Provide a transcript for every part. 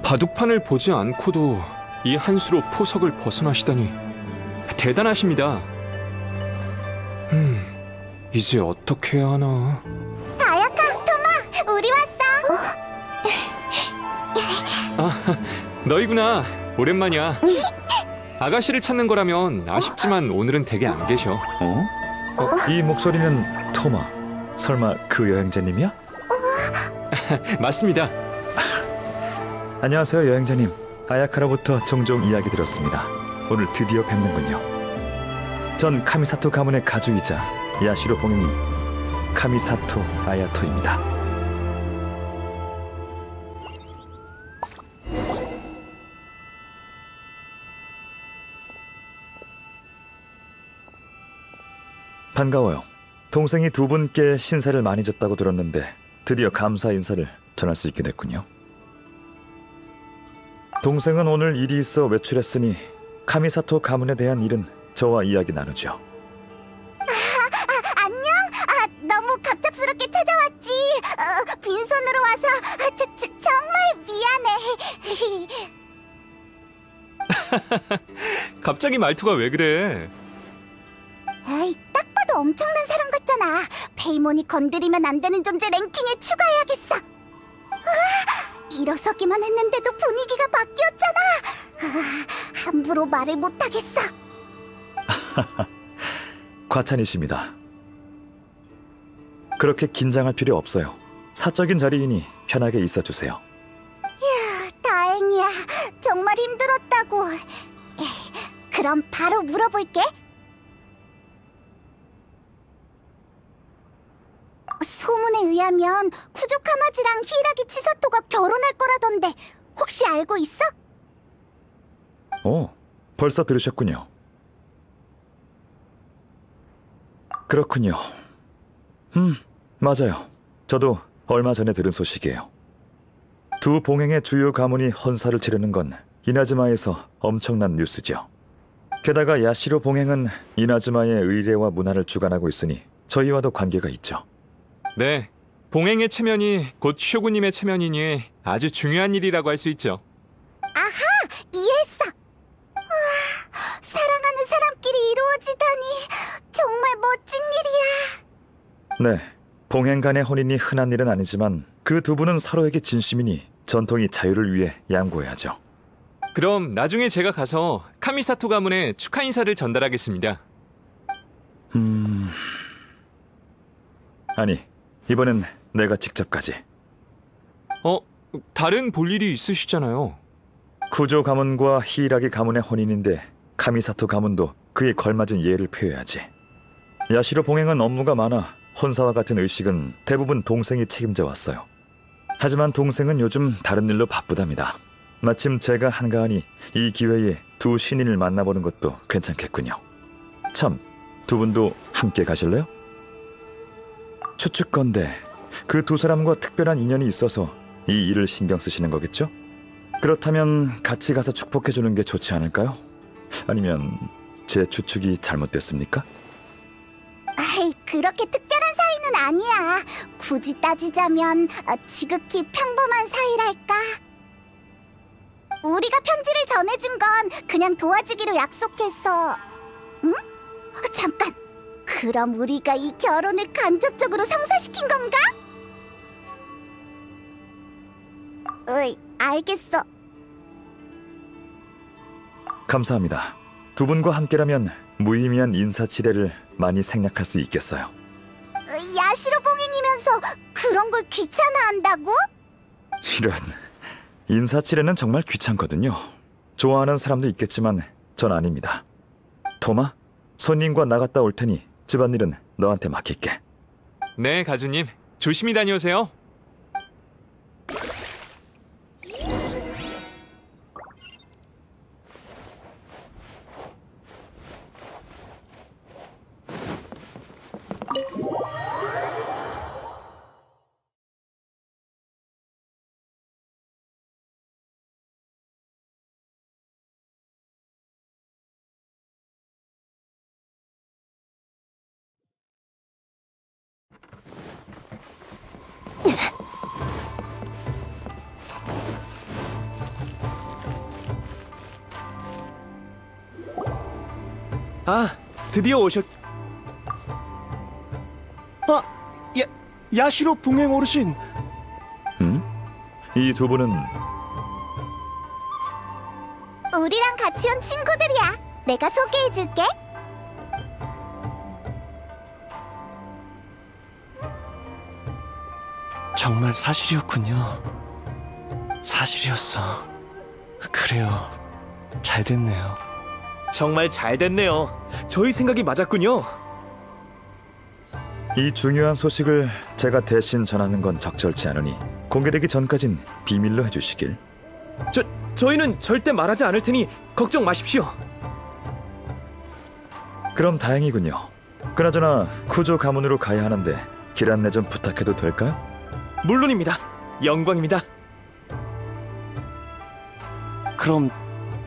바둑판을 보지 않고도 이 한 수로 포석을 벗어나시다니 대단하십니다. 이제 어떻게 해야 하나. 다야카, 토마, 우리 왔어. 아, 너희구나. 오랜만이야. 아가씨를 찾는 거라면 아쉽지만 오늘은 댁에 안 계셔. 이 목소리는 토마. 설마 그 여행자님이야? 맞습니다. 안녕하세요, 여행자님. 아야카로부터 종종 이야기 들었습니다. 오늘 드디어 뵙는군요. 전 카미사토 가문의 가주이자 야시로 봉행인 카미사토 아야토입니다. 반가워요. 동생이 두 분께 신세를 많이 졌다고 들었는데 드디어 감사 인사를 전할 수 있게 됐군요. 동생은 오늘 일이 있어 외출했으니 카미사토 가문에 대한 일은 저와 이야기 나누죠. 안녕? 너무 갑작스럽게 찾아왔지. 빈손으로 와서 정말 미안해. 갑자기 말투가 왜 그래? 에이, 딱 봐도 엄청난 사람 같잖아. 페이몬이 건드리면 안 되는 존재 랭킹에 추가해야겠어. 일어서기만 했는데도 분위기가 바뀌었잖아. 함부로 말을 못하겠어. 과찬이십니다. 그렇게 긴장할 필요 없어요. 사적인 자리이니 편하게 있어주세요. 다행이야. 정말 힘들었다고. 그럼 바로 물어볼게. 소문에 의하면 쿠조카마지랑 히라기 치사토가 결혼할 거라던데 혹시 알고 있어? 벌써 들으셨군요. 그렇군요. 맞아요. 저도 얼마 전에 들은 소식이에요. 두 봉행의 주요 가문이 헌사를 치르는 건 이나즈마에서 엄청난 뉴스죠. 게다가 야시로 봉행은 이나즈마의 의례와 문화를 주관하고 있으니 저희와도 관계가 있죠. 네, 봉행의 체면이 곧 쇼구님의 체면이니 아주 중요한 일이라고 할 수 있죠. 아하! 이해했어! 우와, 사랑하는 사람끼리 이루어지다니 정말 멋진 일이야. 네, 봉행 간의 혼인이 흔한 일은 아니지만 그 두 분은 서로에게 진심이니 전통이 자유를 위해 양보해야죠. 그럼 나중에 제가 가서 카미사토 가문에 축하 인사를 전달하겠습니다. 아니, 이번엔 내가 직접 가지. 다른 볼 일이 있으시잖아요. 쿠조 가문과 히이라기 가문의 혼인인데 카미사토 가문도 그에 걸맞은 예를 표해야지. 야시로 봉행은 업무가 많아 혼사와 같은 의식은 대부분 동생이 책임져 왔어요. 하지만 동생은 요즘 다른 일로 바쁘답니다. 마침 제가 한가하니 이 기회에 두 신인을 만나보는 것도 괜찮겠군요. 참, 두 분도 함께 가실래요? 추측건데 그 두 사람과 특별한 인연이 있어서 이 일을 신경 쓰시는 거겠죠? 그렇다면 같이 가서 축복해주는 게 좋지 않을까요? 아니면 제 추측이 잘못됐습니까? 아이, 그렇게 특별한 사이는 아니야. 굳이 따지자면 지극히 평범한 사이랄까. 우리가 편지를 전해준 건 그냥 도와주기로 약속했어. 응? 잠깐. 그럼 우리가 이 결혼을 간접적으로 성사시킨 건가? 으이, 알겠어. 감사합니다. 두 분과 함께라면 무의미한 인사치레를 많이 생략할 수 있겠어요. 야시로 봉행이면서 그런 걸 귀찮아한다고? 이런, 인사치레는 정말 귀찮거든요. 좋아하는 사람도 있겠지만 전 아닙니다. 토마, 손님과 나갔다 올 테니 집안일은 너한테 맡길게. 네, 가주님. 조심히 다녀오세요. 아, 드디어 오셨... 야시로 봉행 어르신! 이 두 분은 우리랑 같이 온 친구들이야. 내가 소개해줄게. 정말 사실이었군요. 사실이었어. 그래요. 잘 됐네요. 정말 잘 됐네요. 저희 생각이 맞았군요. 이 중요한 소식을 제가 대신 전하는 건 적절치 않으니 공개되기 전까진 비밀로 해주시길. 저희는 절대 말하지 않을 테니 걱정 마십시오. 그럼 다행이군요. 그나저나 쿠조 가문으로 가야 하는데 길 안내 좀 부탁해도 될까요? 물론입니다. 영광입니다. 그럼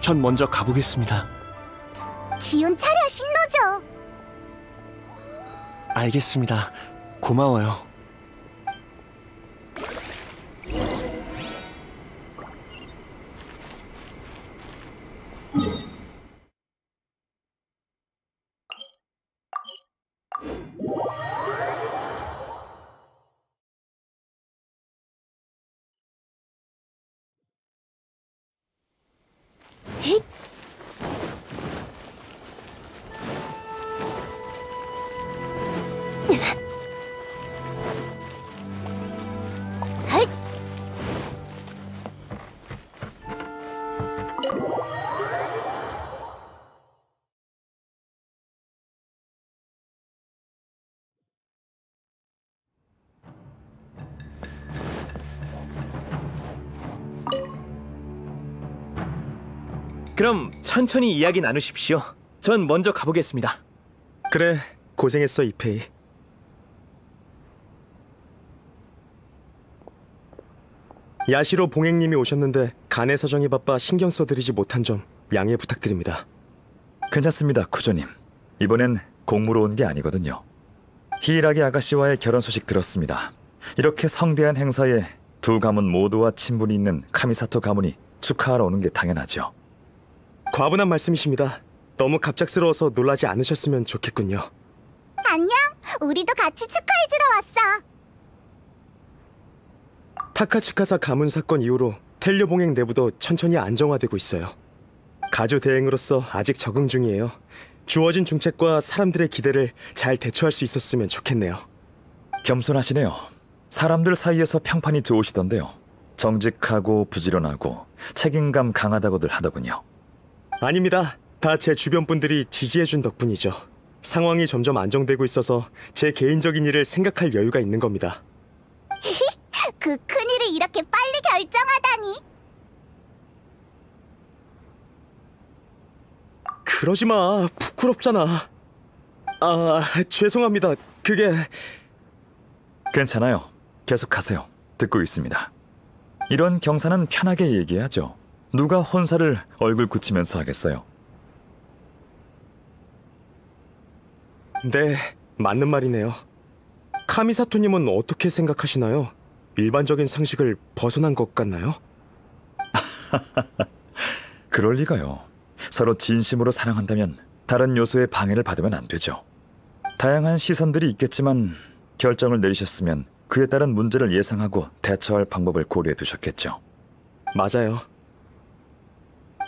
전 먼저 가보겠습니다. 기운 차려, 신노조. 알겠습니다. 고마워요. 그럼 천천히 이야기 나누십시오. 전 먼저 가보겠습니다. 그래, 고생했어, 이페이. 야시로 봉행님이 오셨는데 간의 사정이 바빠 신경 써드리지 못한 점 양해 부탁드립니다. 괜찮습니다, 쿠조님. 이번엔 공무로 온 게 아니거든요. 히이라기 아가씨와의 결혼 소식 들었습니다. 이렇게 성대한 행사에 두 가문 모두와 친분이 있는 카미사토 가문이 축하하러 오는 게 당연하죠. 과분한 말씀이십니다. 너무 갑작스러워서 놀라지 않으셨으면 좋겠군요. 안녕. 우리도 같이 축하해주러 왔어. 타카츠카사 가문 사건 이후로 텔료 봉행 내부도 천천히 안정화되고 있어요. 가주 대행으로서 아직 적응 중이에요. 주어진 중책과 사람들의 기대를 잘 대처할 수 있었으면 좋겠네요. 겸손하시네요. 사람들 사이에서 평판이 좋으시던데요. 정직하고 부지런하고 책임감 강하다고들 하더군요. 아닙니다. 다 제 주변 분들이 지지해준 덕분이죠. 상황이 점점 안정되고 있어서 제 개인적인 일을 생각할 여유가 있는 겁니다. 그 큰일을 이렇게 빨리 결정하다니. 그러지 마. 부끄럽잖아. 아, 죄송합니다. 그게... 괜찮아요. 계속하세요. 듣고 있습니다. 이런 경사는 편하게 얘기하죠. 누가 혼사를 얼굴 굳히면서 하겠어요. 네, 맞는 말이네요. 카미사토님은 어떻게 생각하시나요? 일반적인 상식을 벗어난 것 같나요? 그럴 리가요. 서로 진심으로 사랑한다면 다른 요소의 방해를 받으면 안 되죠. 다양한 시선들이 있겠지만 결정을 내리셨으면 그에 따른 문제를 예상하고 대처할 방법을 고려해 두셨겠죠. 맞아요.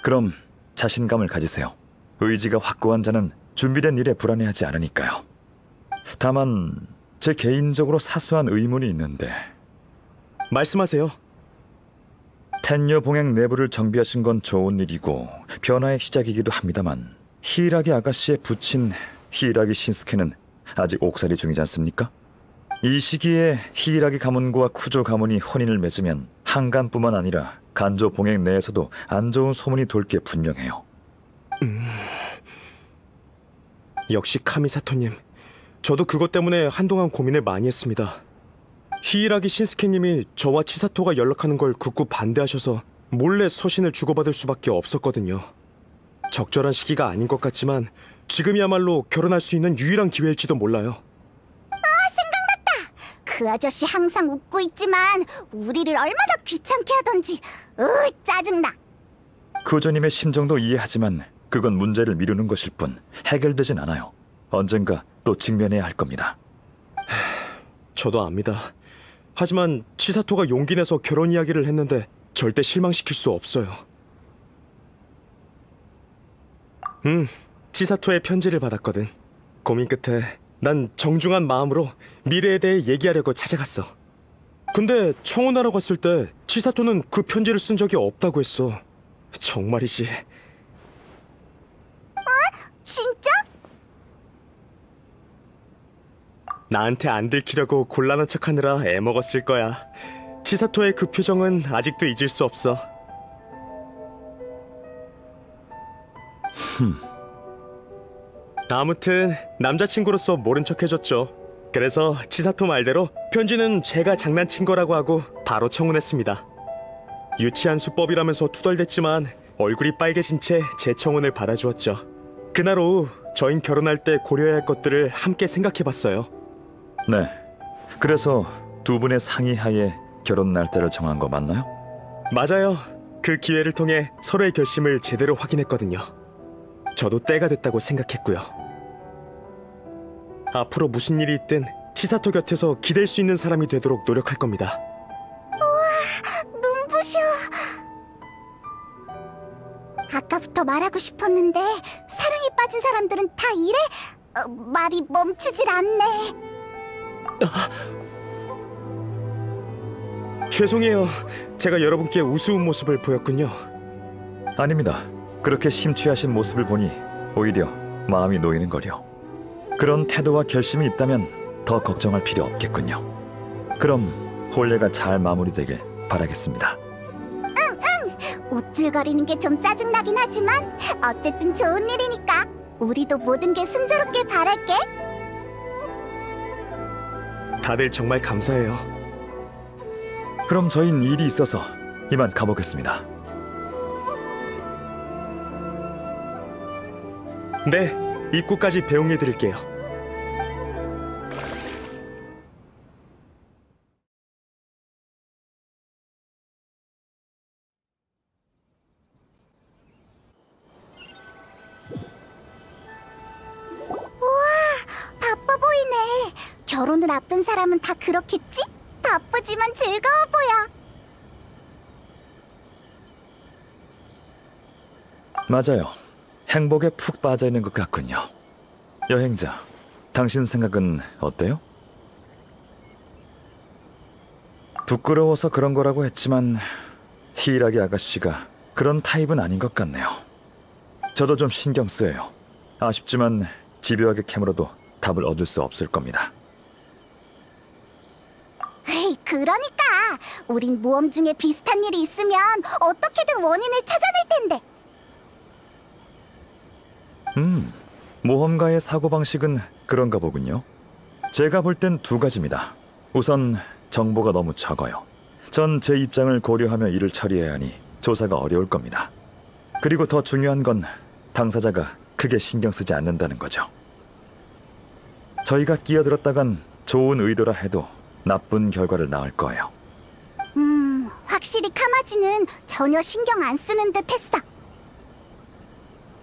그럼 자신감을 가지세요. 의지가 확고한 자는 준비된 일에 불안해하지 않으니까요. 다만 제 개인적으로 사소한 의문이 있는데. 말씀하세요. 텐녀 봉행 내부를 정비하신 건 좋은 일이고 변화의 시작이기도 합니다만 히이라기 아가씨의 부친 히이라기 신스케는 아직 옥살이 중이지 않습니까? 이 시기에 히이라기 가문과 쿠조 가문이 혼인을 맺으면 한간뿐만 아니라 간조 봉행 내에서도 안 좋은 소문이 돌 게 분명해요. 역시 카미사토님. 저도 그것 때문에 한동안 고민을 많이 했습니다. 히이라기 신스케님이 저와 치사토가 연락하는 걸 극구 반대하셔서 몰래 서신을 주고받을 수밖에 없었거든요. 적절한 시기가 아닌 것 같지만 지금이야말로 결혼할 수 있는 유일한 기회일지도 몰라요. 그 아저씨 항상 웃고 있지만 우리를 얼마나 귀찮게 하던지. 짜증나. 쿠조님의 심정도 이해하지만 그건 문제를 미루는 것일 뿐 해결되진 않아요. 언젠가 또 직면해야 할 겁니다. 저도 압니다. 하지만 치사토가 용기 내서 결혼 이야기를 했는데 절대 실망시킬 수 없어요. 치사토의 편지를 받았거든. 고민 끝에 난 정중한 마음으로 미래에 대해 얘기하려고 찾아갔어. 근데 청혼하러 갔을 때 치사토는 그 편지를 쓴 적이 없다고 했어. 정말이지. 진짜? 나한테 안 들키려고 곤란한 척하느라 애먹었을 거야. 치사토의 그 표정은 아직도 잊을 수 없어. 아무튼 남자친구로서 모른 척 해줬죠. 그래서 치사토 말대로 편지는 제가 장난친 거라고 하고 바로 청혼했습니다. 유치한 수법이라면서 투덜댔지만 얼굴이 빨개진 채 제 청혼을 받아주었죠. 그날 오후 저희 결혼할 때 고려해야 할 것들을 함께 생각해봤어요. 네. 그래서 두 분의 상의하에 결혼 날짜를 정한 거 맞나요? 맞아요. 그 기회를 통해 서로의 결심을 제대로 확인했거든요. 저도 때가 됐다고 생각했고요. 앞으로 무슨 일이 있든 치사토 곁에서 기댈 수 있는 사람이 되도록 노력할 겁니다. 눈부셔. 아까부터 말하고 싶었는데 사랑에 빠진 사람들은 다 이래? 말이 멈추질 않네. 죄송해요. 제가 여러분께 우스운 모습을 보였군요. 아닙니다. 그렇게 심취하신 모습을 보니 오히려 마음이 놓이는 거려. 그런 태도와 결심이 있다면 더 걱정할 필요 없겠군요. 그럼 혼례가 잘 마무리되길 바라겠습니다. 우쭐거리는 게 좀 짜증나긴 하지만 어쨌든 좋은 일이니까 우리도 모든 게 순조롭게 바랄게. 다들 정말 감사해요. 그럼 저흰 일이 있어서 이만 가보겠습니다. 네, 입구까지 배웅해 드릴게요. 바빠 보이네. 결혼을 앞둔 사람은 다 그렇겠지? 바쁘지만 즐거워 보여. 맞아요. 행복에 푹 빠져 있는 것 같군요. 여행자, 당신 생각은 어때요? 부끄러워서 그런 거라고 했지만 히이라기 아가씨가 그런 타입은 아닌 것 같네요. 저도 좀 신경 쓰여요. 아쉽지만 집요하게 캐물어도 답을 얻을 수 없을 겁니다. 에이, 그러니까 우린 모험 중에 비슷한 일이 있으면 어떻게든 원인을 찾아낼 텐데. 모험가의 사고방식은 그런가 보군요. 제가 볼 땐 두 가지입니다. 우선 정보가 너무 적어요. 전 제 입장을 고려하며 일을 처리해야 하니 조사가 어려울 겁니다. 그리고 더 중요한 건 당사자가 크게 신경 쓰지 않는다는 거죠. 저희가 끼어들었다간 좋은 의도라 해도 나쁜 결과를 낳을 거예요. 확실히 카마지는 전혀 신경 안 쓰는 듯 했어.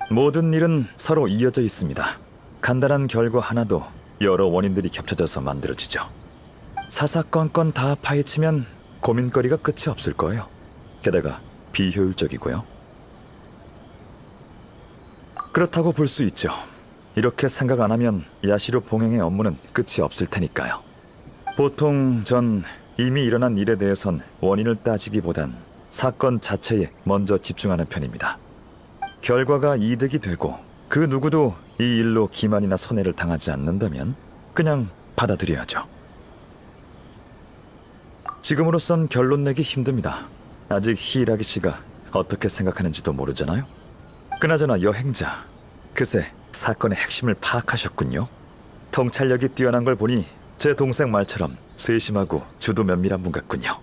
모든 일은 서로 이어져 있습니다. 간단한 결과 하나도 여러 원인들이 겹쳐져서 만들어지죠. 사사건건 다 파헤치면 고민거리가 끝이 없을 거예요. 게다가 비효율적이고요. 그렇다고 볼 수 있죠. 이렇게 생각 안 하면 야시로 봉행의 업무는 끝이 없을 테니까요. 보통 전 이미 일어난 일에 대해선 원인을 따지기보단 사건 자체에 먼저 집중하는 편입니다. 결과가 이득이 되고 그 누구도 이 일로 기만이나 손해를 당하지 않는다면 그냥 받아들여야죠. 지금으로선 결론 내기 힘듭니다. 아직 히이라기 씨가 어떻게 생각하는지도 모르잖아요. 그나저나 여행자, 그새 사건의 핵심을 파악하셨군요. 통찰력이 뛰어난 걸 보니 제 동생 말처럼 세심하고 주도 면밀한 분 같군요.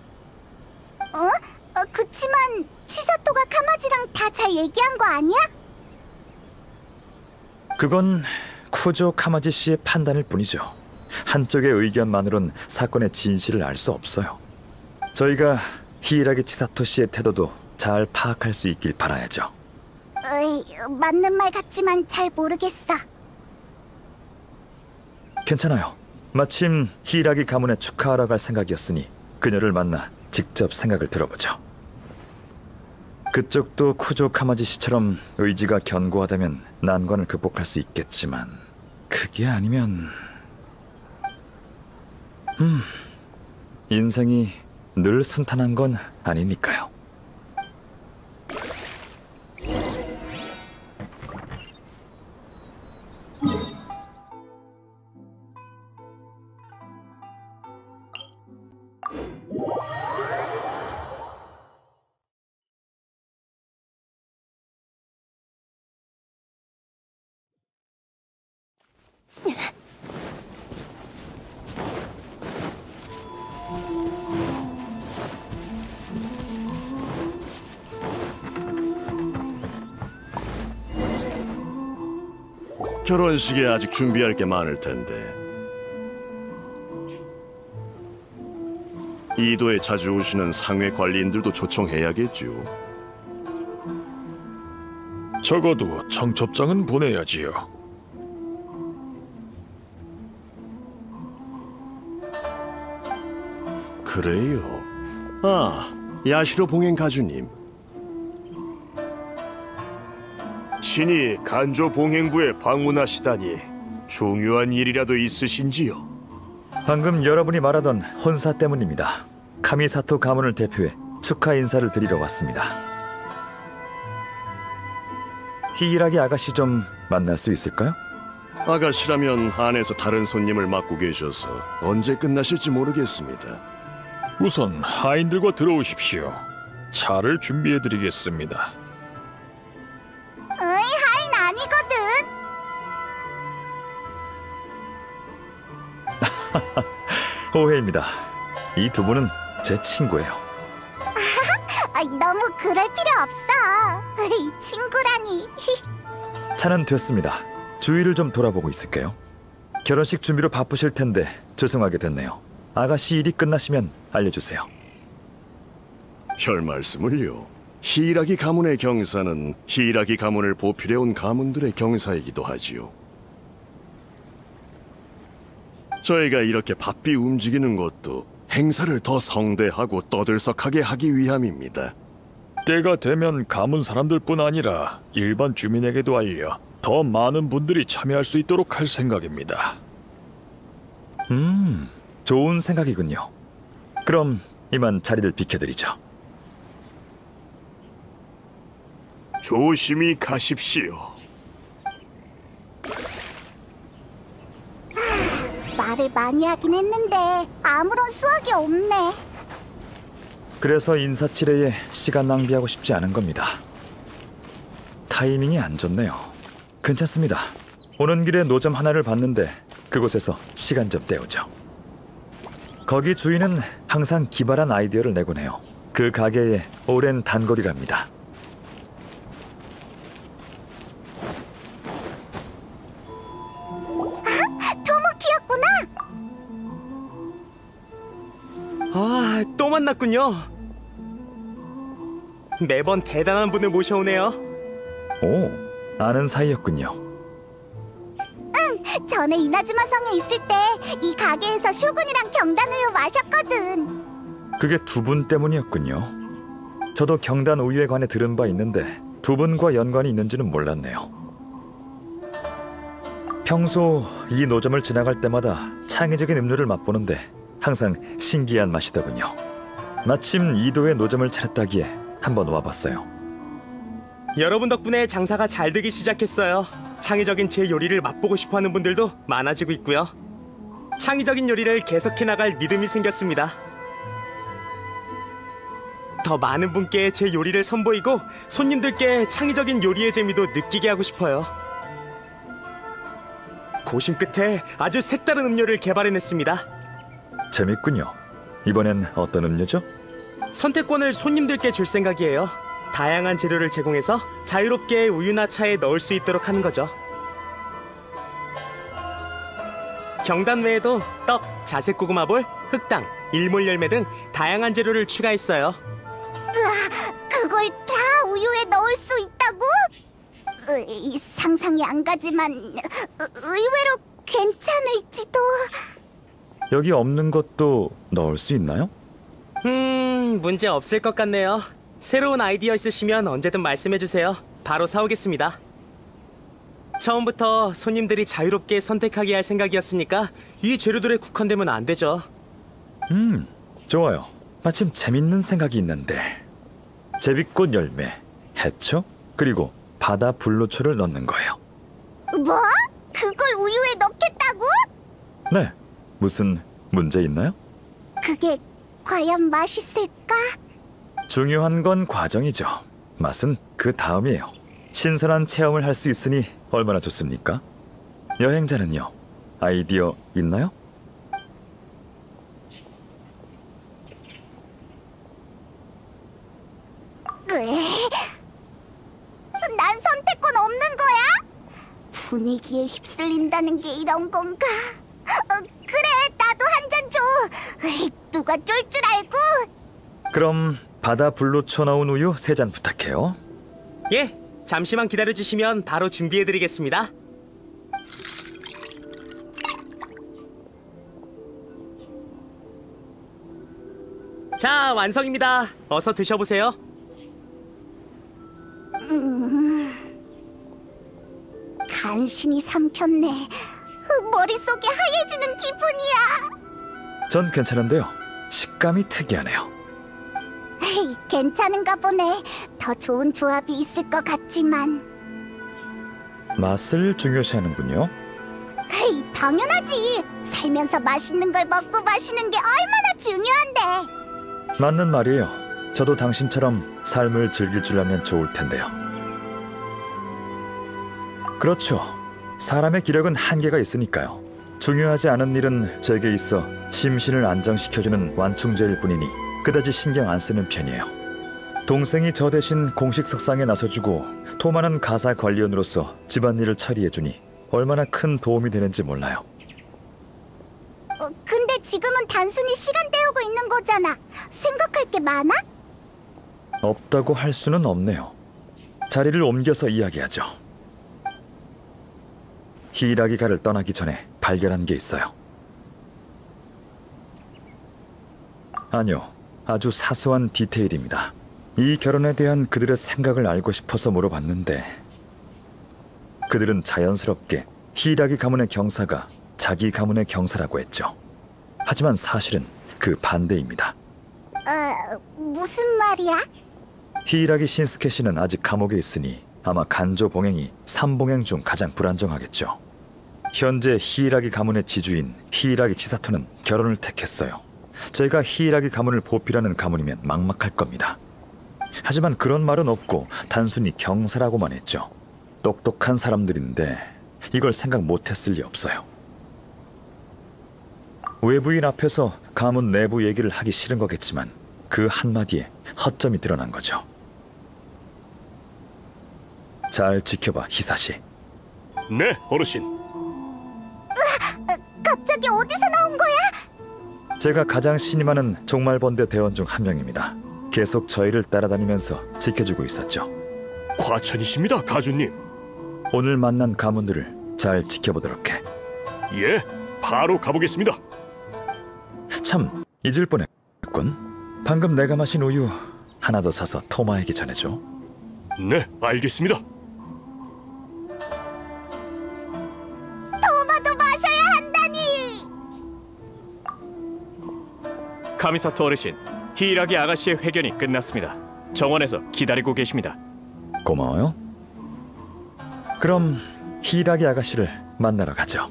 그치만 치사토가 카마지랑 다 잘 얘기한 거 아니야? 그건 쿠조 카마지 씨의 판단일 뿐이죠. 한쪽의 의견만으론 사건의 진실을 알 수 없어요. 저희가 히이라기 치사토 씨의 태도도 잘 파악할 수 있길 바라야죠. 맞는 말 같지만 잘 모르겠어. 괜찮아요. 마침 히라기 가문에 축하하러 갈 생각이었으니 그녀를 만나 직접 생각을 들어보죠. 그쪽도 쿠조 카마지 씨처럼 의지가 견고하다면 난관을 극복할 수 있겠지만 그게 아니면... 인생이 늘 순탄한 건 아니니까요. 결혼식에 아직 준비할 게 많을 텐데. 이도에 자주 오시는 상회 관리인들도 초청해야겠죠. 적어도 청첩장은 보내야지요. 그래요. 아, 야시로 봉행 가주님. 신이 간조 봉행부에 방문하시다니 중요한 일이라도 있으신지요? 방금 여러분이 말하던 혼사 때문입니다. 카미사토 가문을 대표해 축하 인사를 드리러 왔습니다. 히이라기 아가씨 좀 만날 수 있을까요? 아가씨라면 안에서 다른 손님을 맡고 계셔서 언제 끝나실지 모르겠습니다. 우선 하인들과 들어오십시오. 차를 준비해드리겠습니다. 하인 아니거든. 오해입니다. 이 두 분은 제 친구예요. 너무 그럴 필요 없어. 이 친구라니. 차는 됐습니다. 주위를 좀 돌아보고 있을게요. 결혼식 준비로 바쁘실 텐데 죄송하게 됐네요. 아가씨 일이 끝나시면 알려주세요. 별 말씀을요. 히이라기 가문의 경사는 히이라기 가문을 보필해온 가문들의 경사이기도 하지요. 저희가 이렇게 바삐 움직이는 것도 행사를 더 성대하고 떠들썩하게 하기 위함입니다. 때가 되면 가문 사람들뿐 아니라 일반 주민에게도 알려 더 많은 분들이 참여할 수 있도록 할 생각입니다. 좋은 생각이군요. 그럼 이만 자리를 비켜드리죠. 조심히 가십시오. 말을 많이 하긴 했는데 아무런 수확이 없네. 그래서 인사치레에 시간 낭비하고 싶지 않은 겁니다. 타이밍이 안 좋네요. 괜찮습니다. 오는 길에 노점 하나를 봤는데 그곳에서 시간 좀 때우죠. 거기 주인은 항상 기발한 아이디어를 내곤 해요. 그 가게에 오랜 단골이랍니다. 토모키였구나. 아, 또 만났군요. 매번 대단한 분을 모셔오네요. 오, 아는 사이였군요. 전에 이나즈마 성에 있을 때 이 가게에서 쇼군이랑 경단 우유 마셨거든. 그게 두 분 때문이었군요. 저도 경단 우유에 관해 들은 바 있는데 두 분과 연관이 있는지는 몰랐네요. 평소 이 노점을 지나갈 때마다 창의적인 음료를 맛보는데 항상 신기한 맛이더군요. 마침 이도에 노점을 차렸다기에 한번 와봤어요. 여러분 덕분에 장사가 잘 되기 시작했어요. 창의적인 제 요리를 맛보고 싶어하는 분들도 많아지고 있고요. 창의적인 요리를 계속해 나갈 믿음이 생겼습니다. 더 많은 분께 제 요리를 선보이고 손님들께 창의적인 요리의 재미도 느끼게 하고 싶어요. 고심 끝에 아주 색다른 음료를 개발해냈습니다. 재밌군요. 이번엔 어떤 음료죠? 선택권을 손님들께 줄 생각이에요. 다양한 재료를 제공해서 자유롭게 우유나 차에 넣을 수 있도록 하는 거죠. 경단 외에도 떡, 자색 고구마볼, 흑당, 일몰 열매 등 다양한 재료를 추가했어요. 그걸 다 우유에 넣을 수 있다고? 상상이 안 가지만 의외로 괜찮을지도. 여기 없는 것도 넣을 수 있나요? 문제 없을 것 같네요. 새로운 아이디어 있으시면 언제든 말씀해주세요. 바로 사오겠습니다. 처음부터 손님들이 자유롭게 선택하게 할 생각이었으니까 이 재료들에 국한되면 안 되죠. 좋아요. 마침 재밌는 생각이 있는데 제비꽃 열매, 해초, 그리고 바다 불로초를 넣는 거예요. 뭐? 그걸 우유에 넣겠다고? 네, 무슨 문제 있나요? 그게 과연 맛있을까? 중요한 건 과정이죠. 맛은 그 다음이에요. 신선한 체험을 할 수 있으니 얼마나 좋습니까? 여행자는요, 아이디어 있나요? 난 선택권 없는 거야? 분위기에 휩쓸린다는 게 이런 건가? 그래, 나도 한 잔 줘. 누가 쫄 줄 알고? 그럼 바다 불로초 넣은 우유 3잔 부탁해요. 예, 잠시만 기다려주시면 바로 준비해드리겠습니다. 자, 완성입니다. 어서 드셔보세요. 간신히 삼켰네. 머릿속이 하얘지는 기분이야. 전 괜찮은데요. 식감이 특이하네요. 괜찮은가 보네. 더 좋은 조합이 있을 것 같지만. 맛을 중요시하는군요. 당연하지. 살면서 맛있는 걸 먹고 마시는 게 얼마나 중요한데. 맞는 말이에요. 저도 당신처럼 삶을 즐길 줄 알면 좋을 텐데요. 그렇죠. 사람의 기력은 한계가 있으니까요. 중요하지 않은 일은 제게 있어 심신을 안정시켜주는 완충제일 뿐이니 그다지 신경 안 쓰는 편이에요. 동생이 저 대신 공식 석상에 나서주고 토마는 가사 관리원으로서 집안일을 처리해주니 얼마나 큰 도움이 되는지 몰라요. 근데 지금은 단순히 시간 때우고 있는 거잖아. 생각할 게 많아? 없다고 할 수는 없네요. 자리를 옮겨서 이야기하죠. 히이라기가를 떠나기 전에 발견한 게 있어요. 아니요, 아주 사소한 디테일입니다. 이 결혼에 대한 그들의 생각을 알고 싶어서 물어봤는데 그들은 자연스럽게 히이라기 가문의 경사가 자기 가문의 경사라고 했죠. 하지만 사실은 그 반대입니다. 무슨 말이야? 히이라기 신스케 씨는 아직 감옥에 있으니 아마 간조 봉행이 3봉행 중 가장 불안정하겠죠. 현재 히이라기 가문의 지주인 히이라기 치사토는 결혼을 택했어요. 제가 히이라기 가문을 보필하는 가문이면 막막할 겁니다. 하지만 그런 말은 없고 단순히 경사라고만 했죠. 똑똑한 사람들인데 이걸 생각 못했을 리 없어요. 외부인 앞에서 가문 내부 얘기를 하기 싫은 거겠지만 그 한마디에 허점이 드러난 거죠. 잘 지켜봐, 히사시. 네, 어르신. 갑자기 어디서 나온 거야? 제가 가장 신임하는 종말번대 대원 중 한 명입니다. 계속 저희를 따라다니면서 지켜주고 있었죠. 과찬이십니다, 가주님. 오늘 만난 가문들을 잘 지켜보도록 해. 예, 바로 가보겠습니다. 참, 잊을 뻔했군. 방금 내가 마신 우유 하나 더 사서 토마에게 전해줘. 네, 알겠습니다. 토마도 마셔야 한다니. 카미사토 어르신, 히이라기 아가씨의 회견이 끝났습니다. 정원에서 기다리고 계십니다. 고마워요. 그럼 히이라기 아가씨를 만나러 가죠.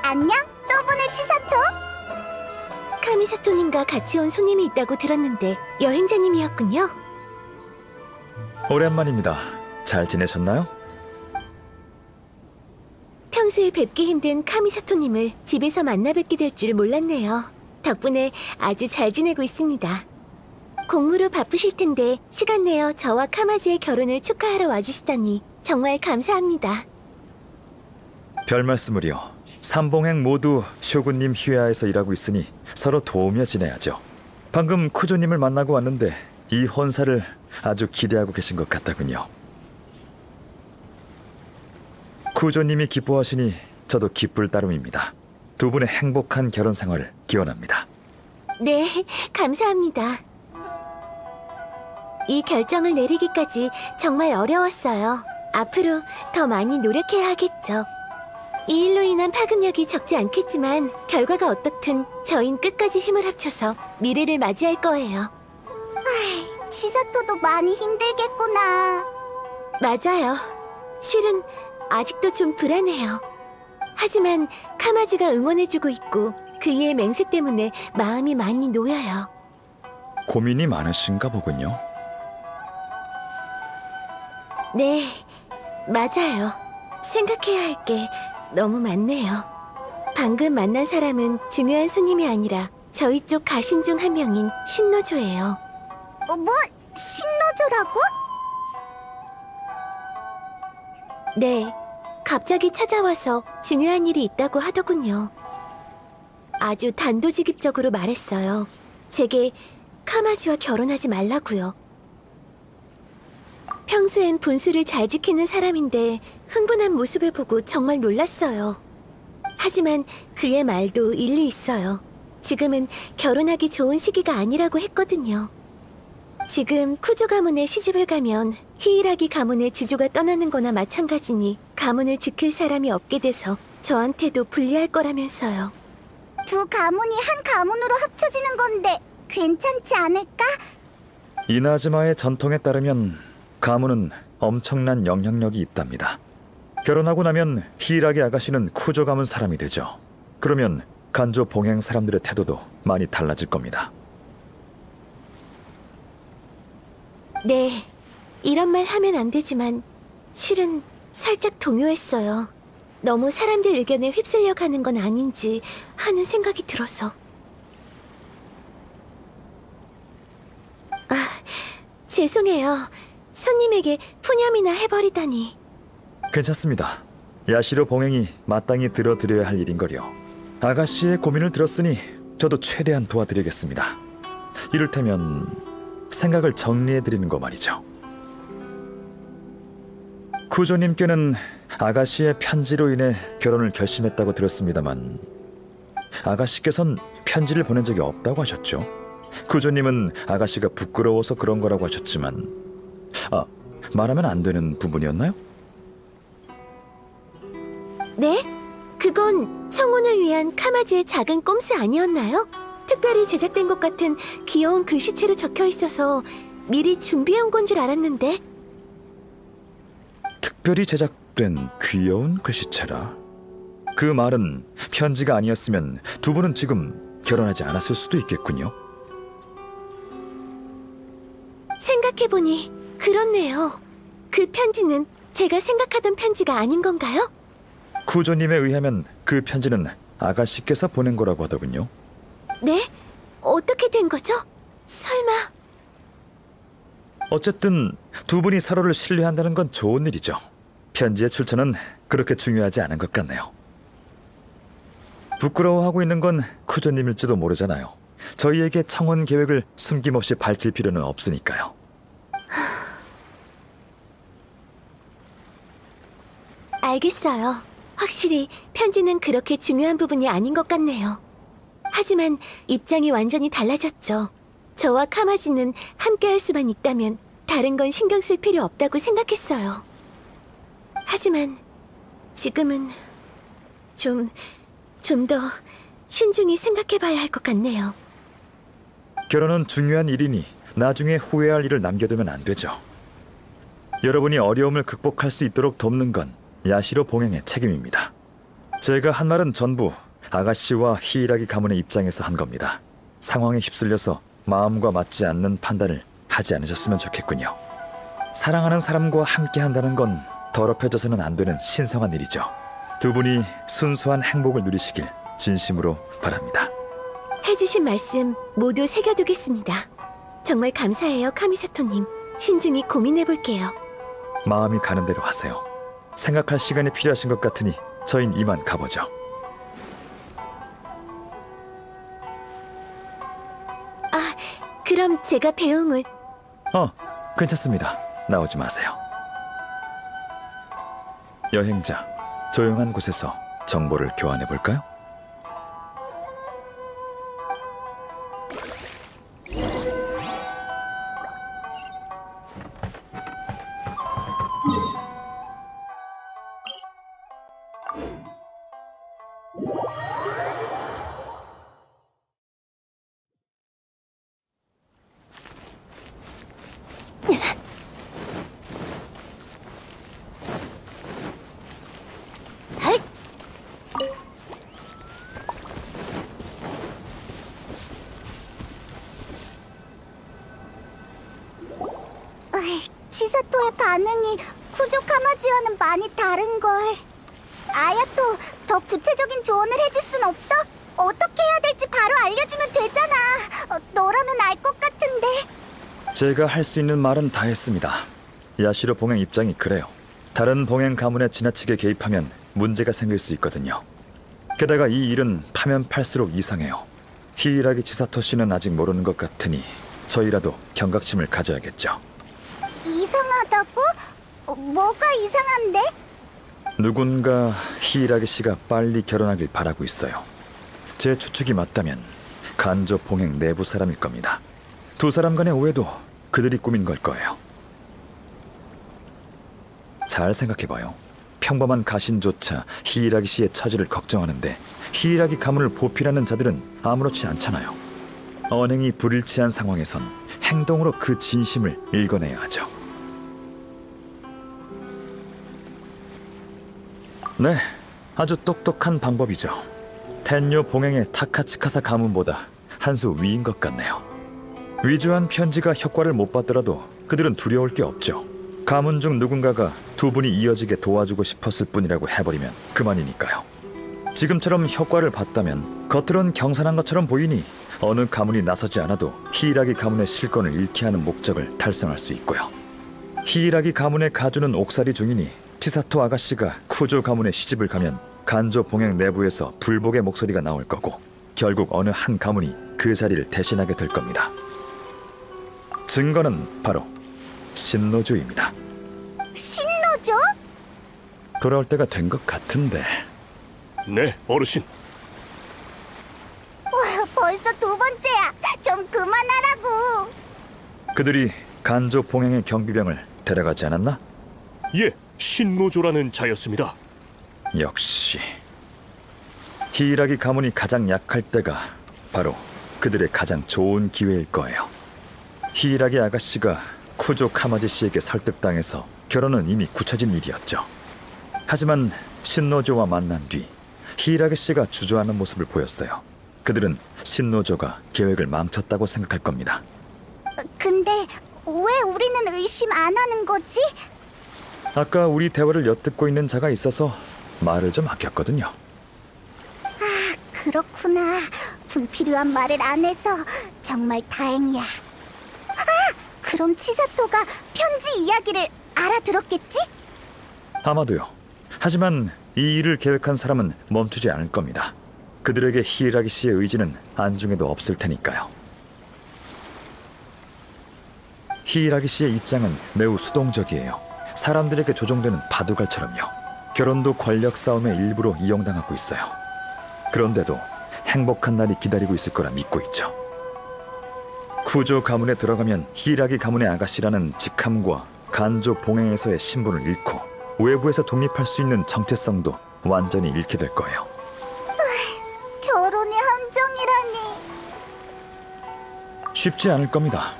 안녕, 또 보네 치사토. 카미사토님과 같이 온 손님이 있다고 들었는데 여행자님이었군요. 오랜만입니다. 잘 지내셨나요? 평소에 평소에 뵙기 힘든 카미사토님을 집에서 만나 뵙게 될 줄 몰랐네요. 덕분에 아주 잘 지내고 있습니다. 공무로 바쁘실 텐데 시간 내어 저와 카마지의 결혼을 축하하러 와주시다니 정말 감사합니다. 별 말씀을요. 삼봉행 모두 쇼군님 휘하에서 일하고 있으니 서로 도우며 지내야죠. 방금 쿠조님을 만나고 왔는데 이 혼사를 아주 기대하고 계신 것 같다군요. 쿠조님이 기뻐하시니 저도 기쁠 따름입니다. 두 분의 행복한 결혼 생활을 기원합니다. 네, 감사합니다. 이 결정을 내리기까지 정말 어려웠어요. 앞으로 더 많이 노력해야 하겠죠. 이 일로 인한 파급력이 적지 않겠지만 결과가 어떻든 저흰 끝까지 힘을 합쳐서 미래를 맞이할 거예요. 치사토도 많이 힘들겠구나. 맞아요. 실은 아직도 좀 불안해요. 하지만 카마지가 응원해주고 있고 그이의 맹세 때문에 마음이 많이 놓여요. 고민이 많으신가 보군요. 네, 맞아요. 생각해야 할 게 너무 많네요. 방금 만난 사람은 중요한 손님이 아니라 저희 쪽 가신 중 한 명인 신노조예요. 뭐? 신노조라고? 네, 갑자기 찾아와서 중요한 일이 있다고 하더군요. 아주 단도직입적으로 말했어요. 제게 카마지와 결혼하지 말라고요. 평소엔 분수를 잘 지키는 사람인데 흥분한 모습을 보고 정말 놀랐어요. 하지만 그의 말도 일리 있어요. 지금은 결혼하기 좋은 시기가 아니라고 했거든요. 지금 쿠조 가문에 시집을 가면 히이라기 가문의 지주가 떠나는 거나 마찬가지니 가문을 지킬 사람이 없게 돼서 저한테도 불리할 거라면서요. 두 가문이 한 가문으로 합쳐지는 건데 괜찮지 않을까? 이나즈마의 전통에 따르면 가문은 엄청난 영향력이 있답니다. 결혼하고 나면 히이라기 아가씨는 쿠조 가문 사람이 되죠. 그러면 간조 봉행 사람들의 태도도 많이 달라질 겁니다. 네, 이런 말 하면 안 되지만 실은 살짝 동요했어요. 너무 사람들 의견에 휩쓸려 가는 건 아닌지 하는 생각이 들어서. 아, 죄송해요. 손님에게 푸념이나 해버리다니. 괜찮습니다. 야시로 봉행이 마땅히 들어드려야 할 일인걸요. 아가씨의 고민을 들었으니 저도 최대한 도와드리겠습니다. 이를테면 생각을 정리해드리는 거 말이죠. 쿠조님께는 아가씨의 편지로 인해 결혼을 결심했다고 들었습니다만 아가씨께선 편지를 보낸 적이 없다고 하셨죠. 쿠조님은 아가씨가 부끄러워서 그런 거라고 하셨지만 말하면 안 되는 부분이었나요? 네? 그건 청혼을 위한 카마지의 작은 꼼수 아니었나요? 특별히 제작된 것 같은 귀여운 글씨체로 적혀 있어서 미리 준비해온 건 줄 알았는데. 특별히 제작된 귀여운 글씨체라. 그 말은 편지가 아니었으면 두 분은 지금 결혼하지 않았을 수도 있겠군요. 생각해보니 그렇네요. 그 편지는 제가 생각하던 편지가 아닌 건가요? 쿠조님에 의하면 그 편지는 아가씨께서 보낸 거라고 하더군요. 네? 어떻게 된 거죠? 설마... 어쨌든 두 분이 서로를 신뢰한다는 건 좋은 일이죠. 편지의 출처는 그렇게 중요하지 않은 것 같네요. 부끄러워하고 있는 건 쿠조님일지도 모르잖아요. 저희에게 청혼 계획을 숨김없이 밝힐 필요는 없으니까요. 알겠어요. 확실히 편지는 그렇게 중요한 부분이 아닌 것 같네요. 하지만 입장이 완전히 달라졌죠. 저와 카마지는 함께 할 수만 있다면 다른 건 신경 쓸 필요 없다고 생각했어요. 하지만 지금은 좀 더 신중히 생각해봐야 할 것 같네요. 결혼은 중요한 일이니 나중에 후회할 일을 남겨두면 안 되죠. 여러분이 어려움을 극복할 수 있도록 돕는 건 야시로 봉행의 책임입니다. 제가 한 말은 전부 아가씨와 히이라기 가문의 입장에서 한 겁니다. 상황에 휩쓸려서 마음과 맞지 않는 판단을 하지 않으셨으면 좋겠군요. 사랑하는 사람과 함께 한다는 건 더럽혀져서는 안 되는 신성한 일이죠. 두 분이 순수한 행복을 누리시길 진심으로 바랍니다. 해주신 말씀 모두 새겨두겠습니다. 정말 감사해요, 카미사토님. 신중히 고민해볼게요. 마음이 가는 대로 하세요. 생각할 시간이 필요하신 것 같으니 저흰 이만 가보죠. 그럼 제가 배웅을... 괜찮습니다. 나오지 마세요. 여행자, 조용한 곳에서 정보를 교환해볼까요? 치사토의 반응이 쿠조 카마지와는 많이 다른걸. 아야토, 더 구체적인 조언을 해줄 순 없어? 어떻게 해야 될지 바로 알려주면 되잖아. 너라면 알 것 같은데. 제가 할 수 있는 말은 다 했습니다. 야시로 봉행 입장이 그래요. 다른 봉행 가문에 지나치게 개입하면 문제가 생길 수 있거든요. 게다가 이 일은 파면 팔수록 이상해요. 히이라기 치사토 씨는 아직 모르는 것 같으니 저희라도 경각심을 가져야겠죠. 이상하다고? 뭐가 이상한데? 누군가 히이라기 씨가 빨리 결혼하길 바라고 있어요. 제 추측이 맞다면 간조 봉행 내부 사람일 겁니다. 두 사람 간의 오해도 그들이 꾸민 걸 거예요. 잘 생각해봐요. 평범한 가신조차 히이라기 씨의 처지를 걱정하는데 히이라기 가문을 보필하는 자들은 아무렇지 않잖아요. 언행이 불일치한 상황에선 행동으로 그 진심을 읽어내야 하죠. 네, 아주 똑똑한 방법이죠. 텐요 봉행의 타카츠카사 가문보다 한 수 위인 것 같네요. 위조한 편지가 효과를 못 받더라도 그들은 두려울 게 없죠. 가문 중 누군가가 두 분이 이어지게 도와주고 싶었을 뿐이라고 해버리면 그만이니까요. 지금처럼 효과를 봤다면 겉으론 경선한 것처럼 보이니 어느 가문이 나서지 않아도 히이라기 가문의 실권을 잃게 하는 목적을 달성할 수 있고요. 히이라기 가문의 가주는 옥살이 중이니 치사토 아가씨가 쿠조 가문에 시집을 가면 간조 봉행 내부에서 불복의 목소리가 나올 거고 결국 어느 한 가문이 그 자리를 대신하게 될 겁니다. 증거는 바로 신노조입니다. 신노조? 돌아올 때가 된 것 같은데. 네, 어르신. 와, 벌써 두 번째야. 좀 그만하라고. 그들이 간조 봉행의 경비병을 데려가지 않았나? 예, 신노조라는 자였습니다. 역시 히이라기 가문이 가장 약할 때가 바로 그들의 가장 좋은 기회일 거예요. 히이라기 아가씨가 쿠조 카마지 씨에게 설득당해서 결혼은 이미 굳혀진 일이었죠. 하지만 신노조와 만난 뒤 히이라기 씨가 주저하는 모습을 보였어요. 그들은 신노조가 계획을 망쳤다고 생각할 겁니다. 근데 왜 우리는 의심 안 하는 거지? 아까 우리 대화를 엿듣고 있는 자가 있어서 말을 좀 아꼈거든요. 그렇구나. 불필요한 말을 안 해서 정말 다행이야. 그럼 치사토가 편지 이야기를 알아들었겠지? 아마도요. 하지만 이 일을 계획한 사람은 멈추지 않을 겁니다. 그들에게 히이라기 씨의 의지는 안중에도 없을 테니까요. 히이라기 씨의 입장은 매우 수동적이에요. 사람들에게 조종되는 바둑알처럼요. 결혼도 권력 싸움의 일부로 이용당하고 있어요. 그런데도 행복한 날이 기다리고 있을 거라 믿고 있죠. 쿠조 가문에 들어가면 히이라기 가문의 아가씨라는 직함과 간조 봉행에서의 신분을 잃고 외부에서 독립할 수 있는 정체성도 완전히 잃게 될 거예요. 결혼이 함정이라니. 쉽지 않을 겁니다.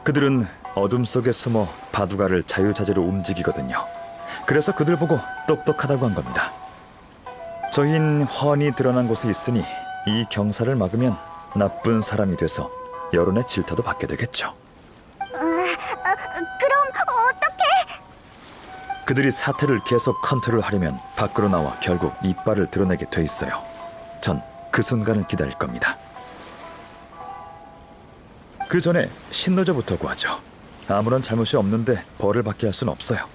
그들은 어둠 속에 숨어 바둑알을 자유자재로 움직이거든요. 그래서 그들 보고 똑똑하다고 한 겁니다. 저흰 훤히 드러난 곳에 있으니 이 경사를 막으면 나쁜 사람이 돼서 여론의 질타도 받게 되겠죠. 그럼 어떻게? 그들이 사태를 계속 컨트롤하려면 밖으로 나와 결국 이빨을 드러내게 돼 있어요. 전 그 순간을 기다릴 겁니다. 그 전에 신노조부터 구하죠. 아무런 잘못이 없는데 벌을 받게 할 수는 없어요.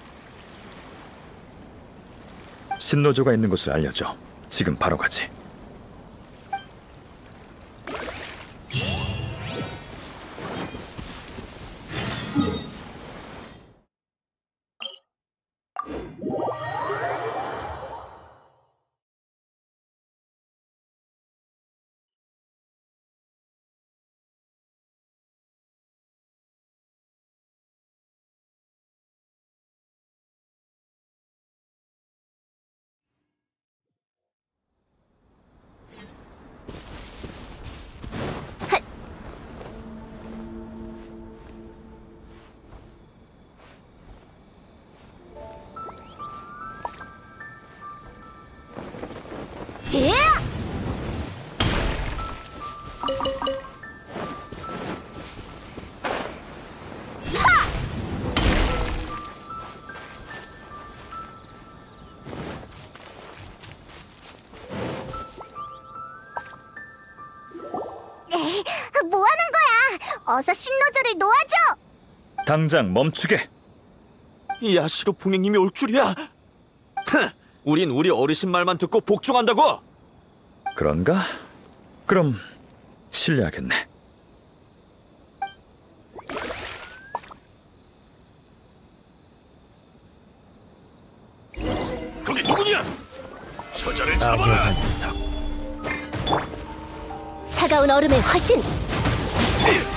신노조가 있는 곳을 알려줘. 지금 바로 가지. 예! 뭐 하는 거야? 어서 신노조를 놓아줘! 당장 멈추게! 야시로 봉행님이 올 줄이야. 우린 우리 어르신 말만 듣고 복종한다고. 그런가? 그럼 실례하겠네. 거기 누구냐? 저자를 잡아라. 차가운 얼음의 화신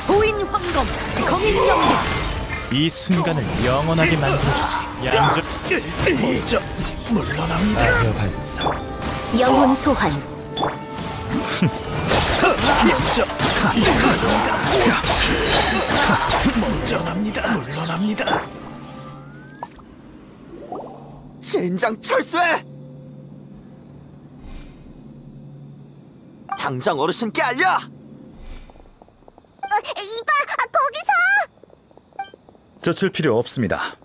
보인 황검 검인영웅 이 순간을 영원하게 만들어주지. 양적 먼저 물러납니다. 아여 반석. 영혼 소환 물러납니다. 물러납니다. 젠장 철수해. 당장 어르신께 알려. 이봐! 거기서! 젖을 필요 없습니다.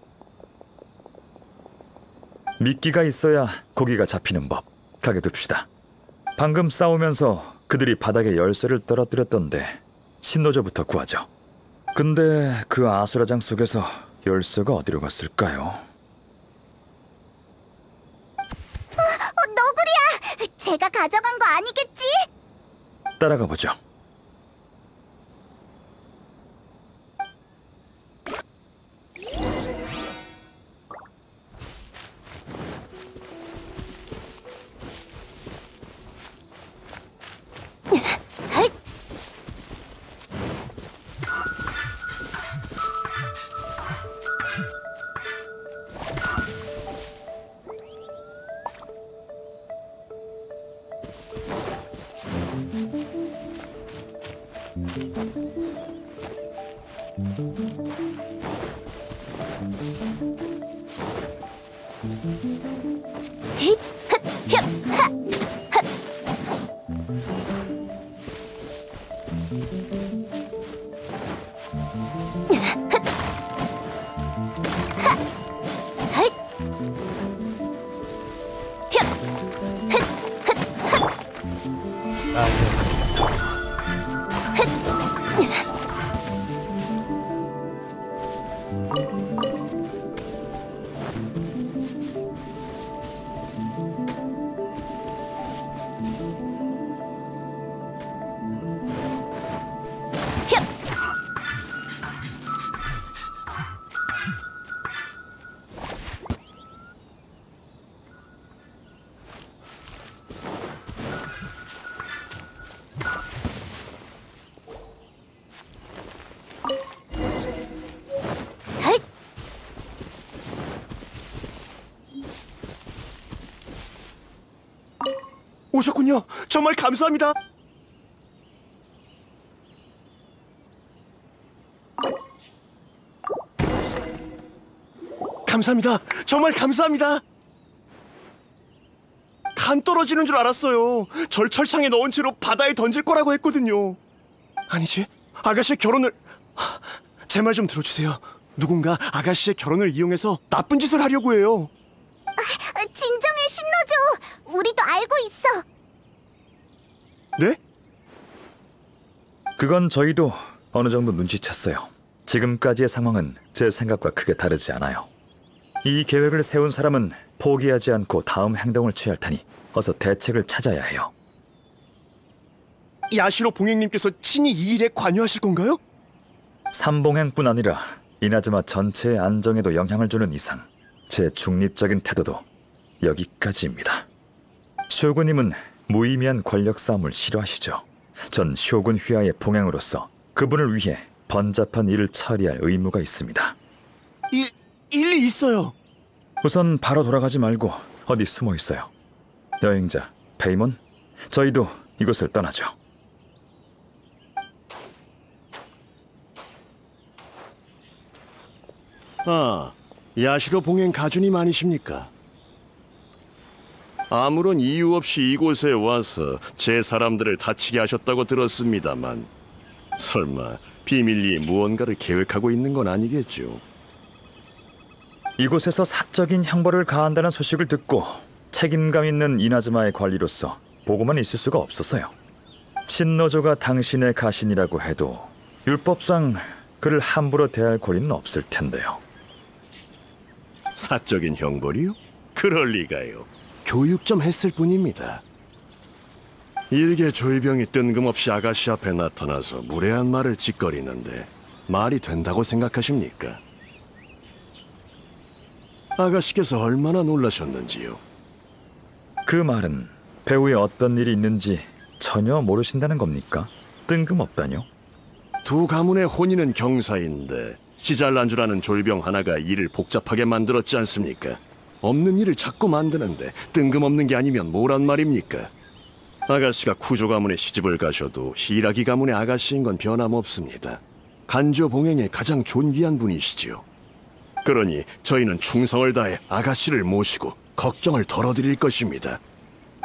미끼가 있어야 고기가 잡히는 법. 가게 둡시다. 방금 싸우면서 그들이 바닥에 열쇠를 떨어뜨렸던데 신노조부터 구하죠. 근데 그 아수라장 속에서 열쇠가 어디로 갔을까요? 너구리야! 제가 가져간 거 아니겠지? 따라가 보죠. 오셨군요. 정말 감사합니다. 감사합니다. 정말 감사합니다. 간 떨어지는 줄 알았어요. 절 철창에 넣은 채로 바다에 던질 거라고 했거든요. 아니지, 아가씨 결혼을... 제 말 좀 들어주세요. 누군가 아가씨의 결혼을 이용해서 나쁜 짓을 하려고 해요. 진정해, 신노조. 우리도 알고 있어. 네? 그건 저희도 어느 정도 눈치챘어요. 지금까지의 상황은 제 생각과 크게 다르지 않아요. 이 계획을 세운 사람은 포기하지 않고 다음 행동을 취할 테니 어서 대책을 찾아야 해요. 야시로 봉행님께서 친히 이 일에 관여하실 건가요? 삼봉행뿐 아니라 이나즈마 전체의 안정에도 영향을 주는 이상 제 중립적인 태도도 여기까지입니다. 쇼군님은 무의미한 권력 싸움을 싫어하시죠. 전 쇼군 휘하의 봉행으로서 그분을 위해 번잡한 일을 처리할 의무가 있습니다. 일리 있어요. 우선 바로 돌아가지 말고 어디 숨어 있어요. 여행자 페이몬, 저희도 이곳을 떠나죠. 아, 야시로 봉행 가주님 아니십니까? 아무런 이유 없이 이곳에 와서 제 사람들을 다치게 하셨다고 들었습니다만 설마 비밀리에 무언가를 계획하고 있는 건 아니겠죠? 이곳에서 사적인 형벌을 가한다는 소식을 듣고 책임감 있는 이나즈마의 관리로서 보고만 있을 수가 없었어요. 신노조가 당신의 가신이라고 해도 율법상 그를 함부로 대할 권리는 없을 텐데요. 사적인 형벌이요? 그럴 리가요. 교육 좀 했을 뿐입니다. 일개 조이병이 뜬금없이 아가씨 앞에 나타나서 무례한 말을 짓거리는데 말이 된다고 생각하십니까? 아가씨께서 얼마나 놀라셨는지요? 그 말은 배후에 어떤 일이 있는지 전혀 모르신다는 겁니까? 뜬금없다뇨? 두 가문의 혼인은 경사인데 지잘난 줄 아는 졸병 하나가 일을 복잡하게 만들었지 않습니까? 없는 일을 자꾸 만드는데 뜬금없는 게 아니면 뭐란 말입니까? 아가씨가 쿠조 가문에 시집을 가셔도 히라기 가문의 아가씨인 건 변함없습니다. 간조 봉행의 가장 존귀한 분이시지요. 그러니 저희는 충성을 다해 아가씨를 모시고 걱정을 덜어드릴 것입니다.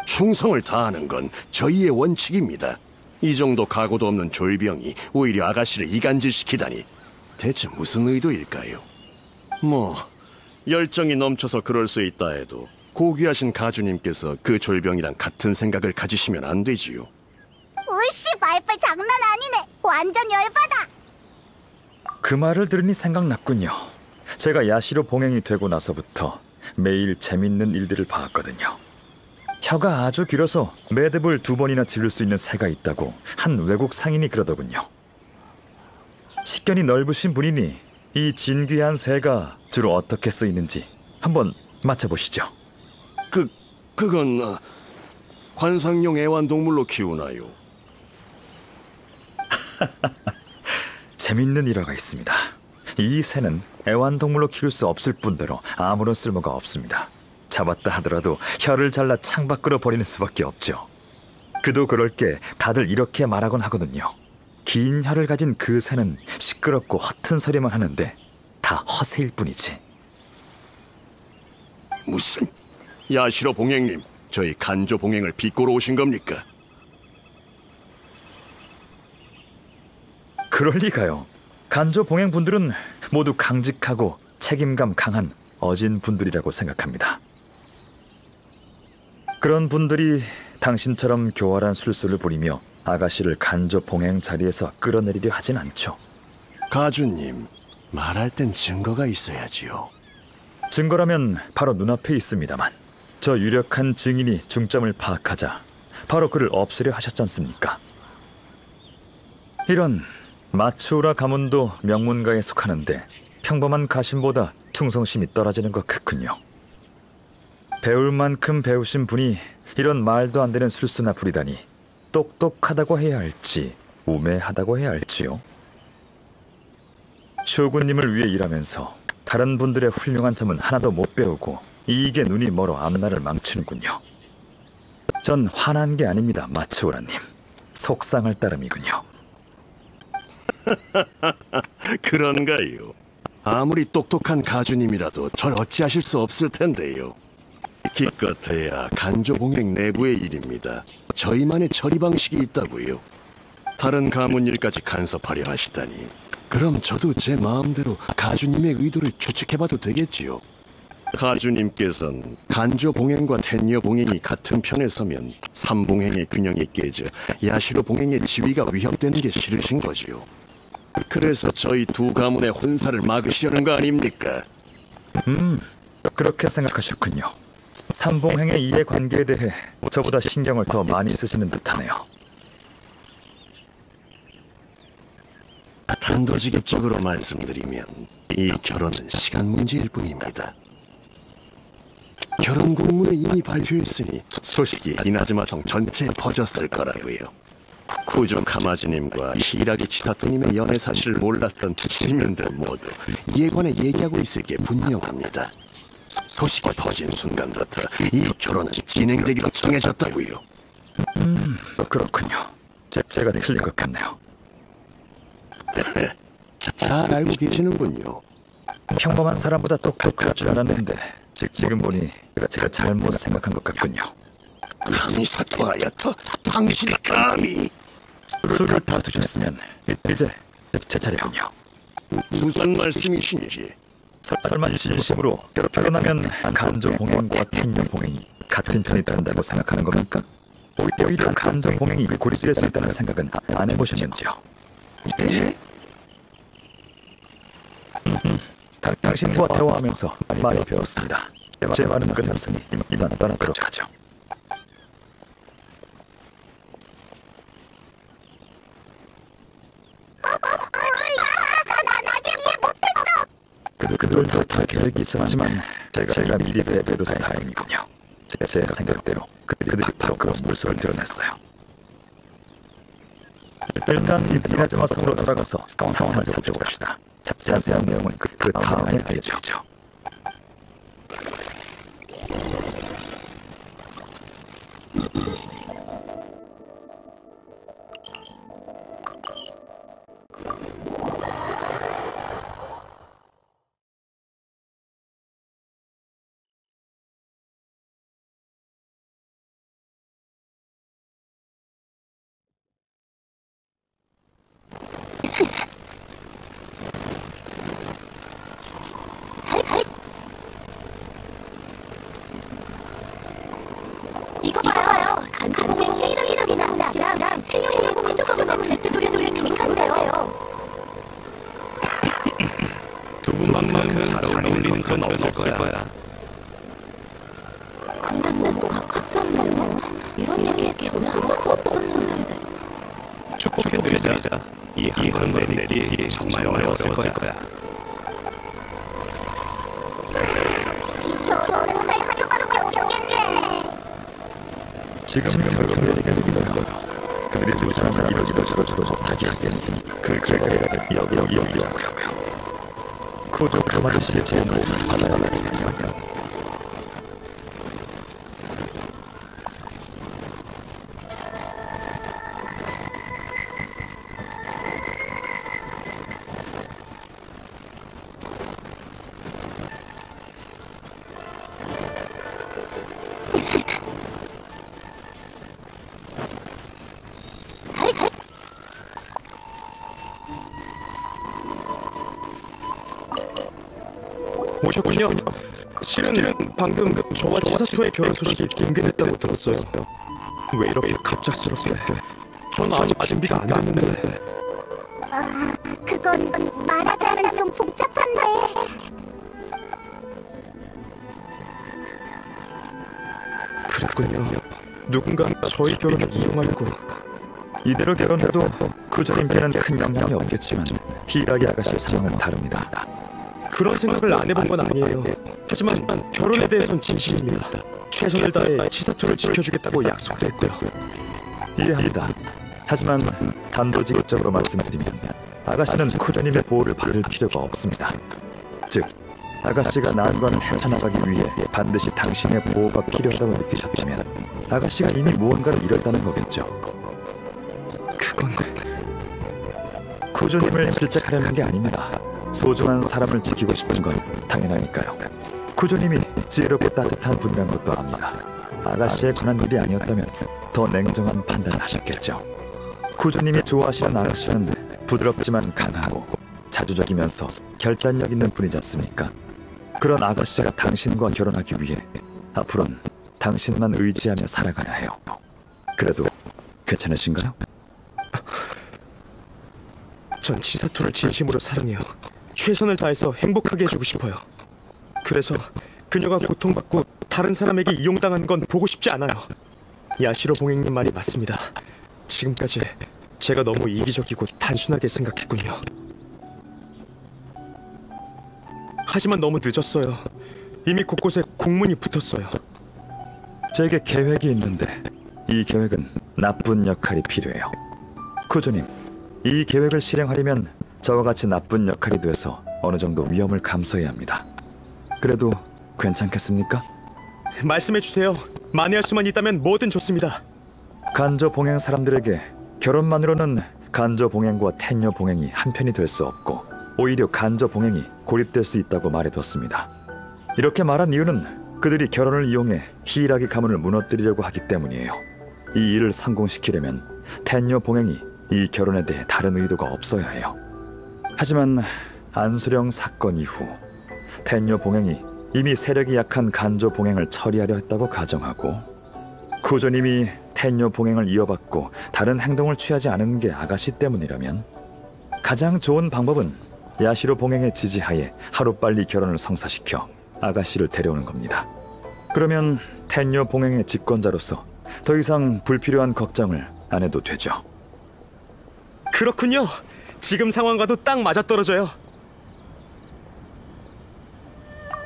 충성을 다하는 건 저희의 원칙입니다. 이 정도 각오도 없는 졸병이 오히려 아가씨를 이간질시키다니 대체 무슨 의도일까요? 뭐 열정이 넘쳐서 그럴 수 있다 해도 고귀하신 가주님께서 그 졸병이랑 같은 생각을 가지시면 안 되지요. 으씨, 말빨 장난 아니네. 완전 열받아. 그 말을 들으니 생각났군요. 제가 야시로 봉행이 되고 나서부터 매일 재밌는 일들을 봐왔거든요. 혀가 아주 길어서 매듭을 2번이나 지를 수 있는 새가 있다고 한 외국 상인이 그러더군요. 식견이 넓으신 분이니 이 진귀한 새가 주로 어떻게 쓰이는지 한번 맞춰보시죠. 그건 관상용 애완동물로 키우나요? 재밌는 일화가 있습니다. 이 새는 애완동물로 키울 수 없을 뿐더러 아무런 쓸모가 없습니다. 잡았다 하더라도 혀를 잘라 창밖으로 버리는 수밖에 없죠. 그도 그럴 게 다들 이렇게 말하곤 하거든요. 긴 혀를 가진 그 새는 시끄럽고 허튼 소리만 하는데 다 허세일 뿐이지. 무슨... 야시로 봉행님, 저희 간조 봉행을 비꼬러 오신 겁니까? 그럴 리가요. 간조 봉행 분들은 모두 강직하고 책임감 강한 어진 분들이라고 생각합니다. 그런 분들이 당신처럼 교활한 술수를 부리며 아가씨를 간조 봉행 자리에서 끌어내리려 하진 않죠. 가주님, 말할 땐 증거가 있어야지요. 증거라면 바로 눈앞에 있습니다만 저 유력한 증인이 중점을 파악하자 바로 그를 없애려 하셨지 않습니까? 이런 마츠우라 가문도 명문가에 속하는데 평범한 가신보다 충성심이 떨어지는 것 같군요. 배울 만큼 배우신 분이 이런 말도 안 되는 술수나 부리다니 똑똑하다고 해야 할지 우매하다고 해야 할지요. 쇼군님을 위해 일하면서 다른 분들의 훌륭한 점은 하나도 못 배우고 이익에 눈이 멀어 앞날을 망치는군요. 전 화난 게 아닙니다, 마츠우라님. 속상할 따름이군요. 그런가요? 아무리 똑똑한 가주님이라도 절 어찌하실 수 없을 텐데요. 기껏해야 간조 봉행 내부의 일입니다. 저희만의 처리 방식이 있다고요. 다른 가문 일까지 간섭하려 하시다니 그럼 저도 제 마음대로 가주님의 의도를 추측해봐도 되겠지요. 가주님께서는 간조 봉행과 텐녀 봉행이 같은 편에 서면 삼봉행의 균형이 깨져 야시로 봉행의 지위가 위협되는 게 싫으신 거지요. 그래서 저희 두 가문의 혼사를 막으시려는 거 아닙니까? 그렇게 생각하셨군요. 삼봉행의 이해관계에 대해 저보다 신경을 더 많이 쓰시는 듯하네요. 단도직입적으로 말씀드리면 이 결혼은 시간 문제일 뿐입니다. 결혼 공문을 이미 발표했으니 소식이 이나즈마성 전체에 퍼졌을 거라고요. 쿠조 카마지님과 히라기 치사토님의 연애 사실을 몰랐던 시민들 모두 이에 관해 얘기하고 있을 게 분명합니다. 소식이 퍼진 순간부터 이 결혼은 진행되기로 정해졌다고요. 그렇군요. 제가 틀린 것 같네요. 잘 알고 계시는군요. 평범한 사람보다 똑똑할 줄 알았는데 지금 보니 제가 잘못 생각한 것 같군요. 카미사토 하야토, 당신이 감히... 술을 다 드셨으면 이제 제 차례군요. 무슨 말씀이신지... 설마 진심으로 결혼하면 간조 봉행과 텐녀 봉행이 같은 편이 된다고 생각하는 겁니까? 오히려 간조 봉행이 고리될 수 있다는 생각은 안 해보셨는지요? 당신과 대화하면서 많이 배웠습니다. 제 말은 끝났으니 이만 떠나도록 하죠. 그들 다 계획이 있었지만 제가 미리 대비해둬서 다행이군요. 제 생각대로 그들이 바로 그런 물소를 드러냈어요. 일단 이나즈마 성으로 돌아가서 상황을 살펴봅시다. 자세한 내용은 그 다음에 알려주죠. 이거 봐요. 간종생 히라기 남자랑 태룡이 공주가문 때문에 노래 가능한데요. 두 분만큼은 잘 어울리는 건 없을 거야. 근데 또 각각선이요. 이런 얘기 오늘 한 번도 없었는데. 축복해드리자. 이 한번 내리 정말 어려웠을 거야. 결혼은 할 수밖에 없겠네. 지금 결혼 내리게 되기도 그들이 두 사람을 이러지도 저러지도 못하게 했으니 그 결과를 여기 오고요. 쿠조 카마지씨의 제 도움을 받아야 하지만요. 오셨군요. 실은 방금 저와 치사토의 결혼 소식이 공개됐다고 들었어요. 왜 이렇게 갑작스럽게? 전 아직 준비가 안 됐는데. 그건 말하자면 좀 복잡한데. 그랬군요. 누군가 저희 결혼을 이용하려고. 이대로 결혼해도 쿠조님께는 큰 영향이 없겠지만 히라기 아가씨의 상황은 다릅니다. 그런 생각을 안 해본 건 아니에요. 하지만 결혼에 대해선 진심입니다. 최선을 다해 치사토를 지켜주겠다고 약속도 했고요. 이해합니다. 하지만 단도직입적으로 말씀드리면 아가씨는 쿠조님의 보호를 받을 필요가 없습니다. 즉, 아가씨가 난관을 헤쳐나가기 위해 반드시 당신의 보호가 필요하다고 느끼셨다면 아가씨가 이미 무언가를 잃었다는 거겠죠. 그건... 쿠조님을 질책하려는 게 아닙니다. 소중한 사람을 지키고 싶은 건 당연하니까요. 쿠조님이 지혜롭고 따뜻한 분이란 것도 압니다. 아가씨에 관한 일이 아니었다면 더 냉정한 판단을 하셨겠죠. 쿠조님이 좋아하시는 아가씨는 부드럽지만 강하고 자주적이면서 결단력 있는 분이지 않습니까? 그런 아가씨가 당신과 결혼하기 위해 앞으로는 당신만 의지하며 살아가야 해요. 그래도 괜찮으신가요? 전 치사토를 진심으로 사랑해요. 최선을 다해서 행복하게 해주고 싶어요. 그래서 그녀가 고통받고 다른 사람에게 이용당하는 건 보고 싶지 않아요. 야시로 봉행님 말이 맞습니다. 지금까지 제가 너무 이기적이고 단순하게 생각했군요. 하지만 너무 늦었어요. 이미 곳곳에 공문이 붙었어요. 제게 계획이 있는데 이 계획은 나쁜 역할이 필요해요. 쿠조님, 이 계획을 실행하려면 저와 같이 나쁜 역할이 돼서 어느 정도 위험을 감수해야 합니다. 그래도 괜찮겠습니까? 말씀해주세요. 만회할 수만 있다면 뭐든 좋습니다. 간조 봉행 사람들에게 결혼만으로는 간조 봉행과 텐녀 봉행이 한편이 될 수 없고 오히려 간조 봉행이 고립될 수 있다고 말해뒀습니다. 이렇게 말한 이유는 그들이 결혼을 이용해 히이라기 가문을 무너뜨리려고 하기 때문이에요. 이 일을 성공시키려면 텐녀 봉행이 이 결혼에 대해 다른 의도가 없어야 해요. 하지만 안수령 사건 이후 텐녀 봉행이 이미 세력이 약한 간조 봉행을 처리하려 했다고 가정하고 쿠조님이 텐녀 봉행을 이어받고 다른 행동을 취하지 않은 게 아가씨 때문이라면 가장 좋은 방법은 야시로 봉행의 지지하에 하루빨리 결혼을 성사시켜 아가씨를 데려오는 겁니다. 그러면 텐녀 봉행의 집권자로서 더 이상 불필요한 걱정을 안 해도 되죠. 그렇군요. 지금 상황과도 딱 맞아떨어져요.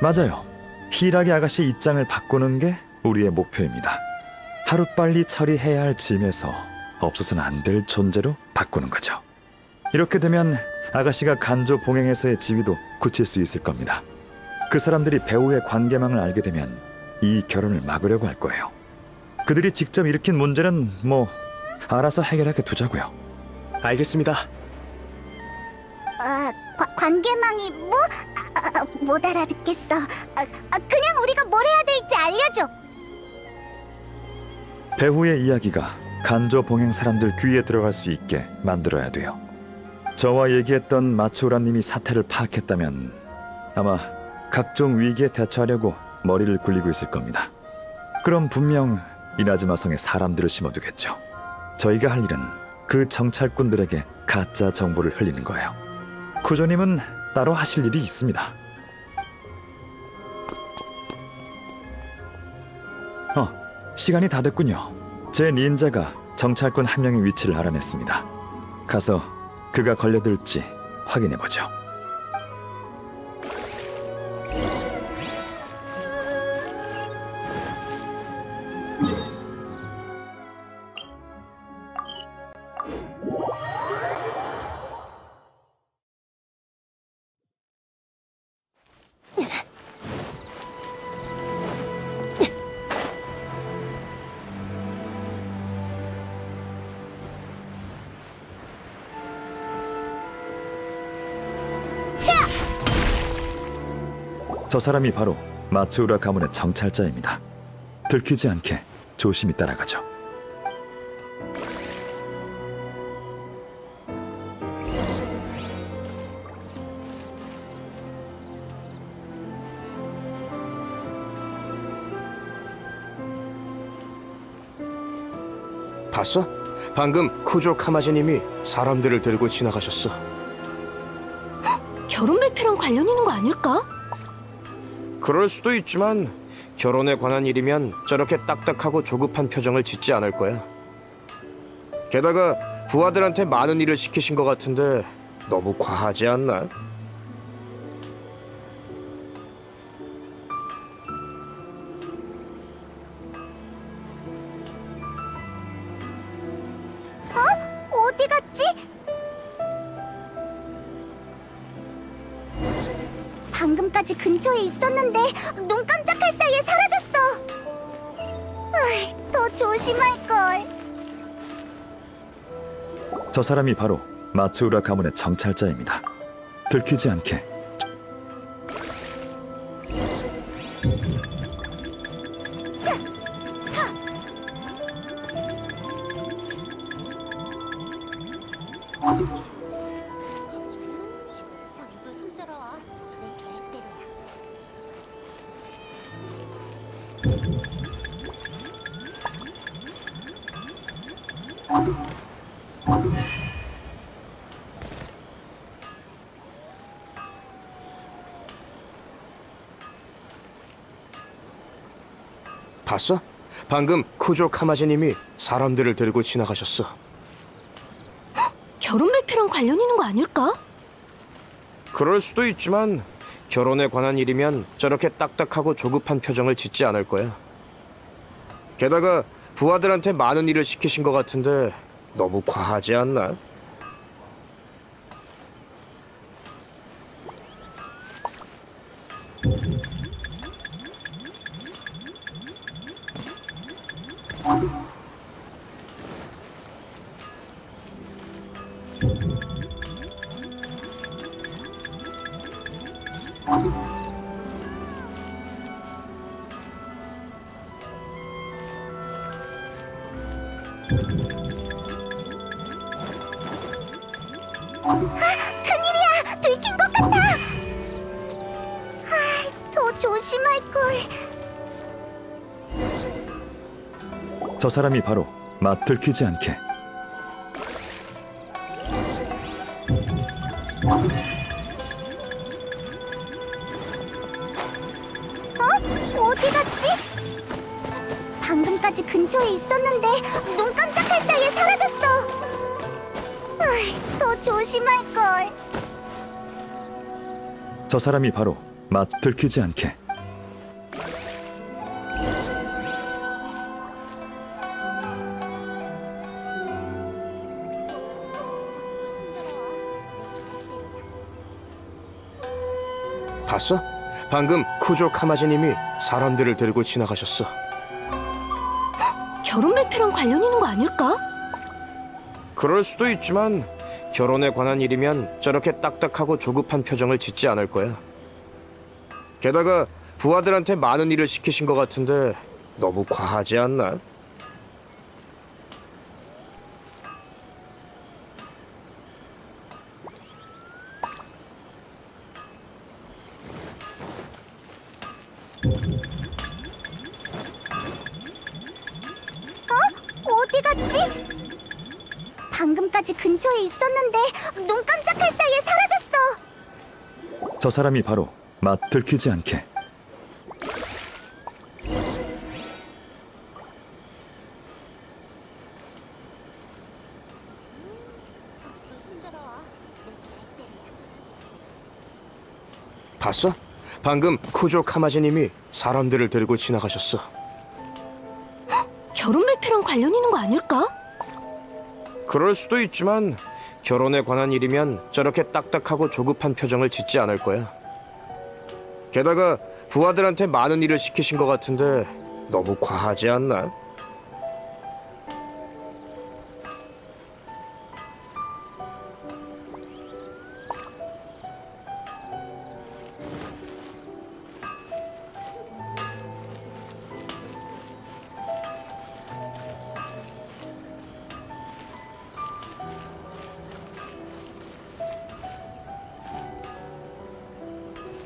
맞아요. 히이라기 아가씨 입장을 바꾸는 게 우리의 목표입니다. 하루빨리 처리해야 할 짐에서 없어서는 안 될 존재로 바꾸는 거죠. 이렇게 되면 아가씨가 간조 봉행에서의 지위도 굳힐 수 있을 겁니다. 그 사람들이 배우의 관계망을 알게 되면 이 결혼을 막으려고 할 거예요. 그들이 직접 일으킨 문제는 뭐 알아서 해결하게 두자고요. 알겠습니다. 관계망이 뭐? 못 알아듣겠어. 그냥 우리가 뭘 해야 될지 알려줘. 배후의 이야기가 간조 봉행 사람들 귀에 들어갈 수 있게 만들어야 돼요. 저와 얘기했던 마츠우라님이 사태를 파악했다면 아마 각종 위기에 대처하려고 머리를 굴리고 있을 겁니다. 그럼 분명 이나즈마 성에 사람들을 심어두겠죠. 저희가 할 일은 그 정찰꾼들에게 가짜 정보를 흘리는 거예요. 쿠조님은 따로 하실 일이 있습니다. 시간이 다 됐군요. 제 닌자가 정찰꾼 한 명의 위치를 알아냈습니다. 가서 그가 걸려들지 확인해보죠. 저 사람이 바로 마츠우라 가문의 정찰자입니다. 들키지 않게 조심히 따라가죠. 봤어? 방금 쿠조 카마지님이 사람들을 들고 지나가셨어. 결혼 발표랑 관련 있는 거 아닐까? 그럴 수도 있지만 결혼에 관한 일이면 저렇게 딱딱하고 조급한 표정을 짓지 않을 거야. 게다가 부하들한테 많은 일을 시키신 것 같은데 너무 과하지 않나? 어디 갔지? 방금까지 근처에 있었는데 눈 깜짝할 사이에 사라졌어. 더 조심할걸. 저 사람이 바로 마츠우라 가문의 정찰자입니다. 들키지 않게. 봤어? 방금 쿠조 카마지님이 사람들을 데리고 지나가셨어. 결혼 발표랑 관련 있는 거 아닐까? 그럴 수도 있지만 결혼에 관한 일이면 저렇게 딱딱하고 조급한 표정을 짓지 않을 거야. 게다가 부하들한테 많은 일을 시키신 것 같은데 너무 과하지 않나? 큰일이야! 들킨 것 같아! 더 조심할걸. 저 사람이 바로 들키지 않게. 어디 갔지? 방금까지 근처에 있었는데 눈 깜짝할 사이에 사라졌어. 더 조심할걸. 저 사람이 바로 들키지 않게. 봤어? 방금 쿠조 카마지님이 사람들을 데리고 지나가셨어. 결혼 발표랑 관련 있는 거 아닐까? 그럴 수도 있지만 결혼에 관한 일이면 저렇게 딱딱하고 조급한 표정을 짓지 않을 거야. 게다가 부하들한테 많은 일을 시키신 것 같은데 너무 과하지 않나? 어디 갔지? 방금까지 근처에 있었는데 눈 깜짝할 사이에 사라졌어. 저 사람이 바로 들키지 않게. 봤어? 방금 쿠조 카마지님이 사람들을 데리고 지나가셨어. 결혼 발표랑 관련 있는 거 아닐까? 그럴 수도 있지만 결혼에 관한 일이면 저렇게 딱딱하고 조급한 표정을 짓지 않을 거야. 게다가 부하들한테 많은 일을 시키신 것 같은데 너무 과하지 않나?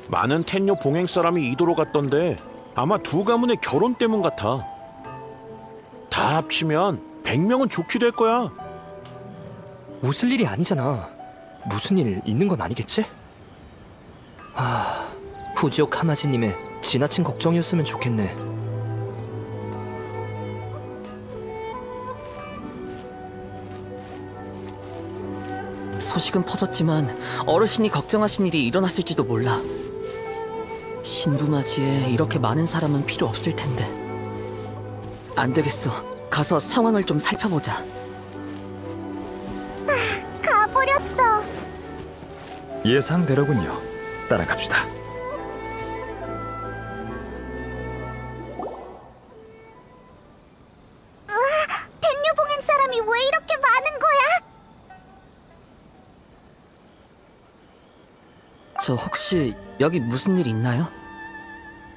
많은 텐요 봉행 사람이 이도로 갔던데 아마 두 가문의 결혼 때문 같아. 다 합치면 100명은 좋게 될 거야. 웃을 일이 아니잖아. 무슨 일 있는 건 아니겠지? 푸지오 카마지님의 지나친 걱정이었으면 좋겠네. 소식은 퍼졌지만 어르신이 걱정하신 일이 일어났을지도 몰라. 신부맞이에 이렇게 많은 사람은 필요 없을 텐데. 안 되겠어. 가서 상황을 좀 살펴보자. 가버렸어. 예상대로군요. 따라갑시다. 텐류 봉행 사람이 왜 이렇게 많은 거야? 저 혹시 여기 무슨 일 있나요?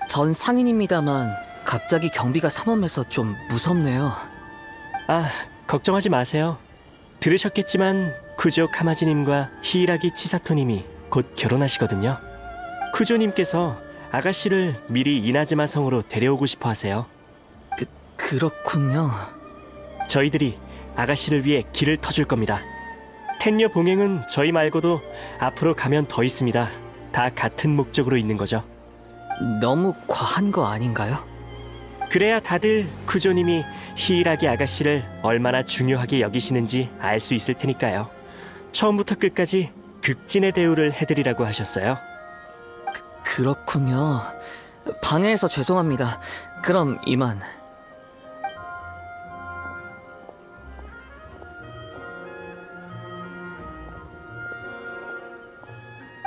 전 상인입니다만 갑자기 경비가 삼엄해서 좀 무섭네요. 걱정하지 마세요. 들으셨겠지만 쿠조 카마지님과 히이라기 치사토님이 곧 결혼하시거든요. 쿠조님께서 아가씨를 미리 이나즈마 성으로 데려오고 싶어 하세요. 그렇군요. 저희들이 아가씨를 위해 길을 터줄 겁니다. 텐녀 봉행은 저희 말고도 앞으로 가면 더 있습니다. 다 같은 목적으로 있는 거죠. 너무 과한 거 아닌가요? 그래야 다들 쿠조님이 히이라기 아가씨를 얼마나 중요하게 여기시는지 알 수 있을 테니까요. 처음부터 끝까지 극진의 대우를 해드리라고 하셨어요. 그렇군요. 방해해서 죄송합니다. 그럼 이만.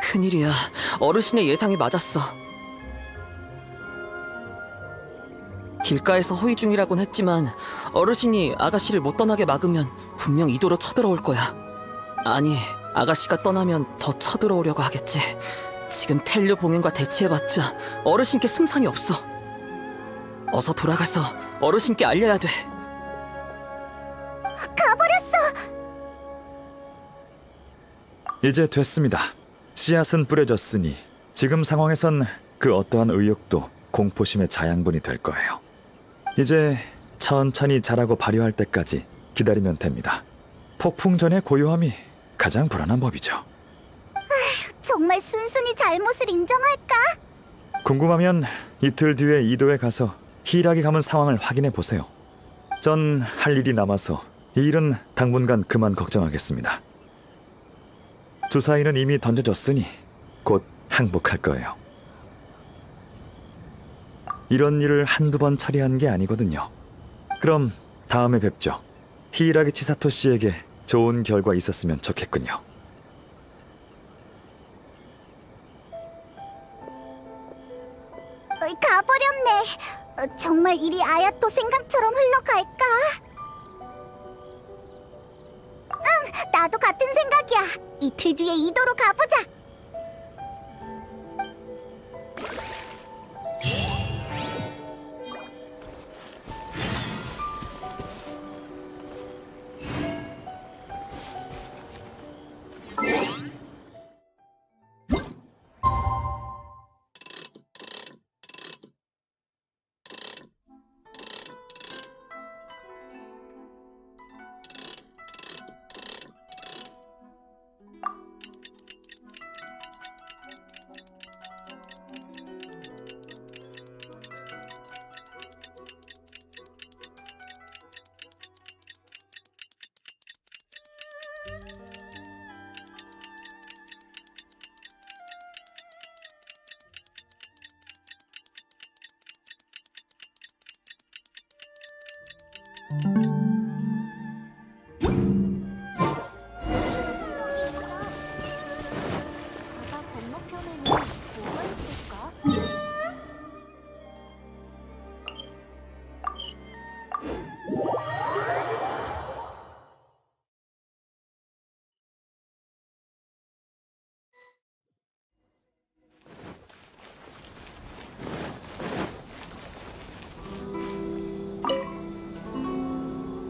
큰일이야. 어르신의 예상이 맞았어. 길가에서 호위 중이라곤 했지만 어르신이 아가씨를 못 떠나게 막으면 분명 이도로 쳐들어올 거야. 아니, 아가씨가 떠나면 더 쳐들어오려고 하겠지. 지금 텔류 봉행과 대치해봤자 어르신께 승산이 없어. 어서 돌아가서 어르신께 알려야 돼. 가버렸어. 이제 됐습니다. 씨앗은 뿌려졌으니 지금 상황에선 그 어떠한 의욕도 공포심의 자양분이 될 거예요. 이제 천천히 자라고 발효할 때까지 기다리면 됩니다. 폭풍 전의 고요함이 가장 불안한 법이죠. 정말 순순히 잘못을 인정할까? 궁금하면 이틀 뒤에 이도에 가서 히이라기 가문 상황을 확인해 보세요. 전 할 일이 남아서 이 일은 당분간 그만 걱정하겠습니다. 주사위는 이미 던져졌으니 곧 항복할 거예요. 이런 일을 한두 번 처리한 게 아니거든요. 그럼 다음에 뵙죠. 히이라기 치사토 씨에게 좋은 결과 있었으면 좋겠군요. 가버렸네. 정말 일이 아야토 생각처럼 흘러갈까? 응, 나도 같은 생각이야. 이틀 뒤에 이도로 가보자.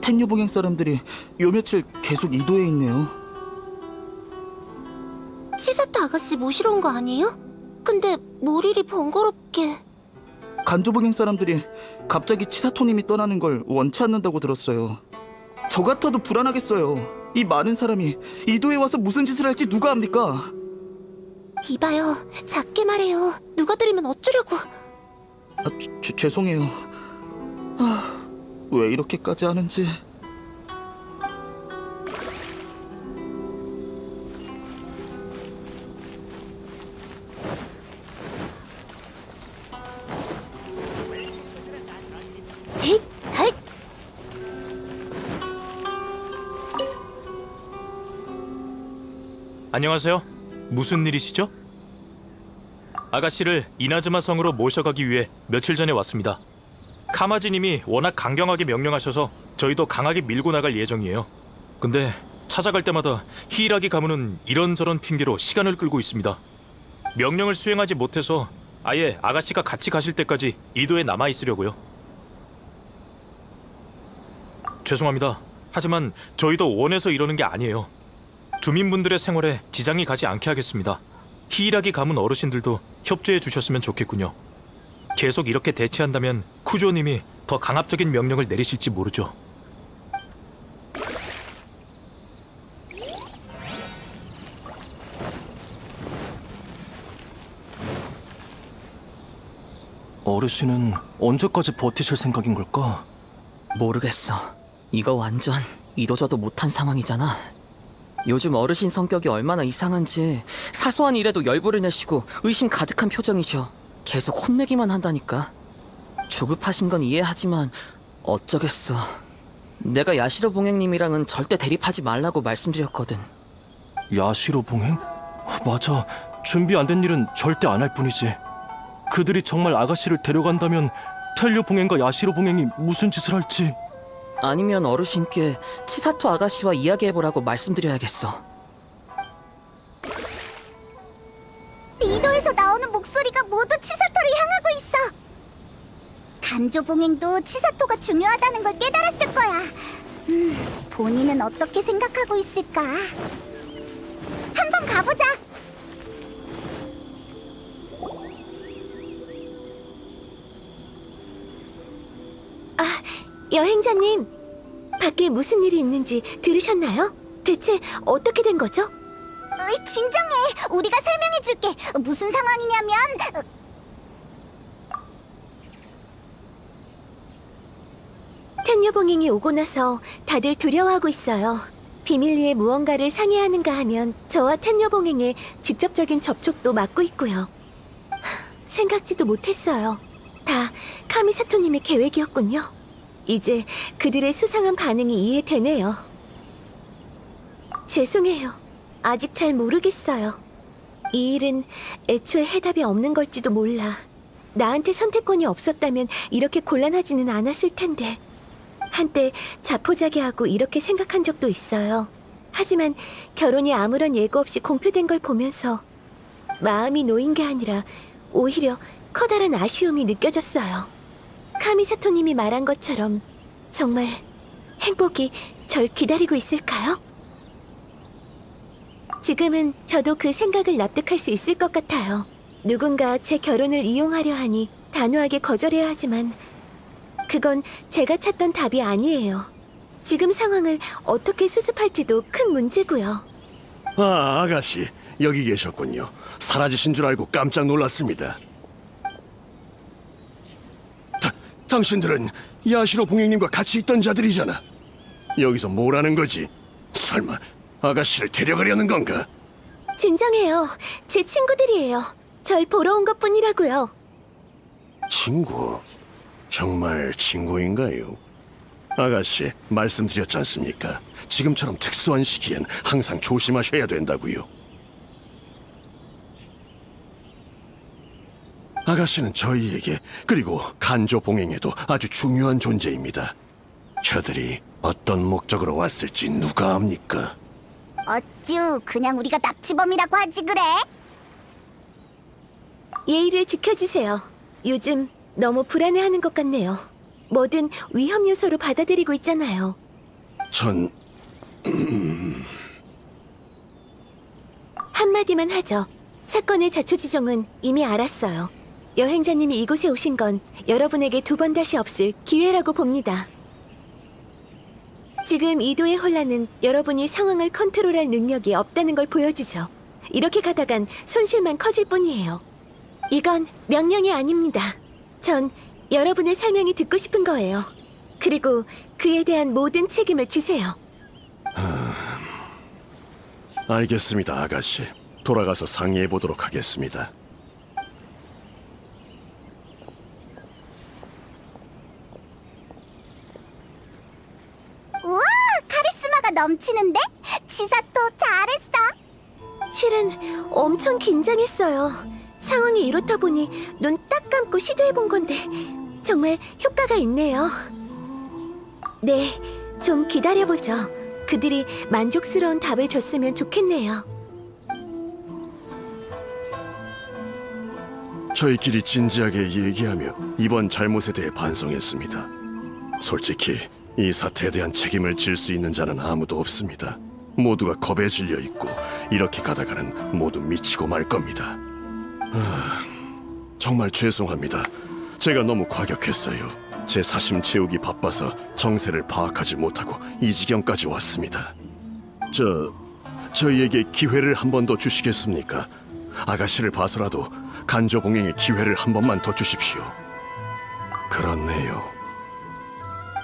텐유 봉행 사람들이 요 며칠 계속 이도에 있네요. 치사토 아가씨 모시러 온 거 아니에요? 근데 뭘 이리 번거롭게. 간조 봉행 사람들이 갑자기 치사토님이 떠나는 걸 원치 않는다고 들었어요. 저 같아도 불안하겠어요. 이 많은 사람이 이도에 와서 무슨 짓을 할지 누가 압니까? 이봐요, 작게 말해요. 누가 들으면 어쩌려고. 죄송해요. 왜 이렇게까지 하는지. 안녕하세요. 무슨 일이시죠? 아가씨를 이나즈마 성으로 모셔가기 위해 며칠 전에 왔습니다. 카마지님이 워낙 강경하게 명령하셔서 저희도 강하게 밀고 나갈 예정이에요. 근데 찾아갈 때마다 히이라기 가문은 이런저런 핑계로 시간을 끌고 있습니다. 명령을 수행하지 못해서 아예 아가씨가 같이 가실 때까지 이도에 남아있으려고요. 죄송합니다. 하지만 저희도 원해서 이러는 게 아니에요. 주민분들의 생활에 지장이 가지 않게 하겠습니다. 히이라기 가문 어르신들도 협조해 주셨으면 좋겠군요. 계속 이렇게 대치한다면 쿠조님이 더 강압적인 명령을 내리실지 모르죠. 어르신은 언제까지 버티실 생각인 걸까? 모르겠어. 이거 완전 이도저도 못한 상황이잖아. 요즘 어르신 성격이 얼마나 이상한지 사소한 일에도 열불을 내시고 의심 가득한 표정이셔. 계속 혼내기만 한다니까. 조급하신 건 이해하지만 어쩌겠어. 내가 야시로 봉행님이랑은 절대 대립하지 말라고 말씀드렸거든. 야시로 봉행? 맞아. 준비 안 된 일은 절대 안 할 뿐이지. 그들이 정말 아가씨를 데려간다면 텔료 봉행과 야시로 봉행이 무슨 짓을 할지. 아니면 어르신께 치사토 아가씨와 이야기해보라고 말씀드려야겠어. 이도에서 나오는 목소리가 모두 치사토를 향하고 있어. 간조 봉행도 치사토가 중요하다는 걸 깨달았을 거야. 본인은 어떻게 생각하고 있을까? 한번 가보자. 여행자님, 밖에 무슨 일이 있는지 들으셨나요? 대체 어떻게 된 거죠? 진정해. 우리가 설명해줄게. 무슨 상황이냐면... 텐녀봉행이 오고 나서 다들 두려워하고 있어요. 비밀리에 무언가를 상의하는가 하면 저와 텐녀봉행의 직접적인 접촉도 막고 있고요. 생각지도 못했어요. 다 카미사토님의 계획이었군요. 이제 그들의 수상한 반응이 이해되네요. 죄송해요. 아직 잘 모르겠어요. 이 일은 애초에 해답이 없는 걸지도 몰라. 나한테 선택권이 없었다면 이렇게 곤란하지는 않았을 텐데. 한때 자포자기하고 이렇게 생각한 적도 있어요. 하지만 결혼이 아무런 예고 없이 공표된 걸 보면서 마음이 놓인 게 아니라 오히려 커다란 아쉬움이 느껴졌어요. 카미사토님이 말한 것처럼 정말 행복이 절 기다리고 있을까요? 지금은 저도 그 생각을 납득할 수 있을 것 같아요. 누군가 제 결혼을 이용하려 하니 단호하게 거절해야 하지만 그건 제가 찾던 답이 아니에요. 지금 상황을 어떻게 수습할지도 큰 문제고요. 아, 아가씨, 여기 계셨군요. 사라지신 줄 알고 깜짝 놀랐습니다. 당신들은 야시로 봉행님과 같이 있던 자들이잖아. 여기서 뭘 하는 거지? 설마 아가씨를 데려가려는 건가? 진정해요. 제 친구들이에요. 절 보러 온 것뿐이라고요. 친구? 정말 친구인가요? 아가씨, 말씀드렸지 않습니까? 지금처럼 특수한 시기엔 항상 조심하셔야 된다고요. 아가씨는 저희에게, 그리고 간조 봉행에도 아주 중요한 존재입니다. 저들이 어떤 목적으로 왔을지 누가 압니까? 어쭈, 그냥 우리가 납치범이라고 하지 그래? 예의를 지켜주세요. 요즘 너무 불안해하는 것 같네요. 뭐든 위험 요소로 받아들이고 있잖아요. 전... 한마디만 하죠. 사건의 자초지종은 이미 알았어요. 여행자님이 이곳에 오신 건 여러분에게 두 번 다시 없을 기회라고 봅니다. 지금 이도의 혼란은 여러분이 상황을 컨트롤할 능력이 없다는 걸 보여주죠. 이렇게 가다간 손실만 커질 뿐이에요. 이건 명령이 아닙니다. 전 여러분의 설명이 듣고 싶은 거예요. 그리고 그에 대한 모든 책임을 지세요. 알겠습니다, 아가씨. 돌아가서 상의해보도록 하겠습니다. 우와, 카리스마가 넘치는데? 치사토 잘했어. 실은 엄청 긴장했어요. 상황이 이렇다 보니 눈 딱 감고 시도해본 건데 정말 효과가 있네요. 네, 좀 기다려보죠. 그들이 만족스러운 답을 줬으면 좋겠네요. 저희끼리 진지하게 얘기하며 이번 잘못에 대해 반성했습니다. 솔직히 이 사태에 대한 책임을 질 수 있는 자는 아무도 없습니다. 모두가 겁에 질려 있고 이렇게 가다가는 모두 미치고 말 겁니다. 정말 죄송합니다. 제가 너무 과격했어요. 제 사심 채우기 바빠서 정세를 파악하지 못하고 이 지경까지 왔습니다. 저희에게 기회를 한 번 더 주시겠습니까? 아가씨를 봐서라도 간조 봉행의 기회를 한 번만 더 주십시오. 그렇네요.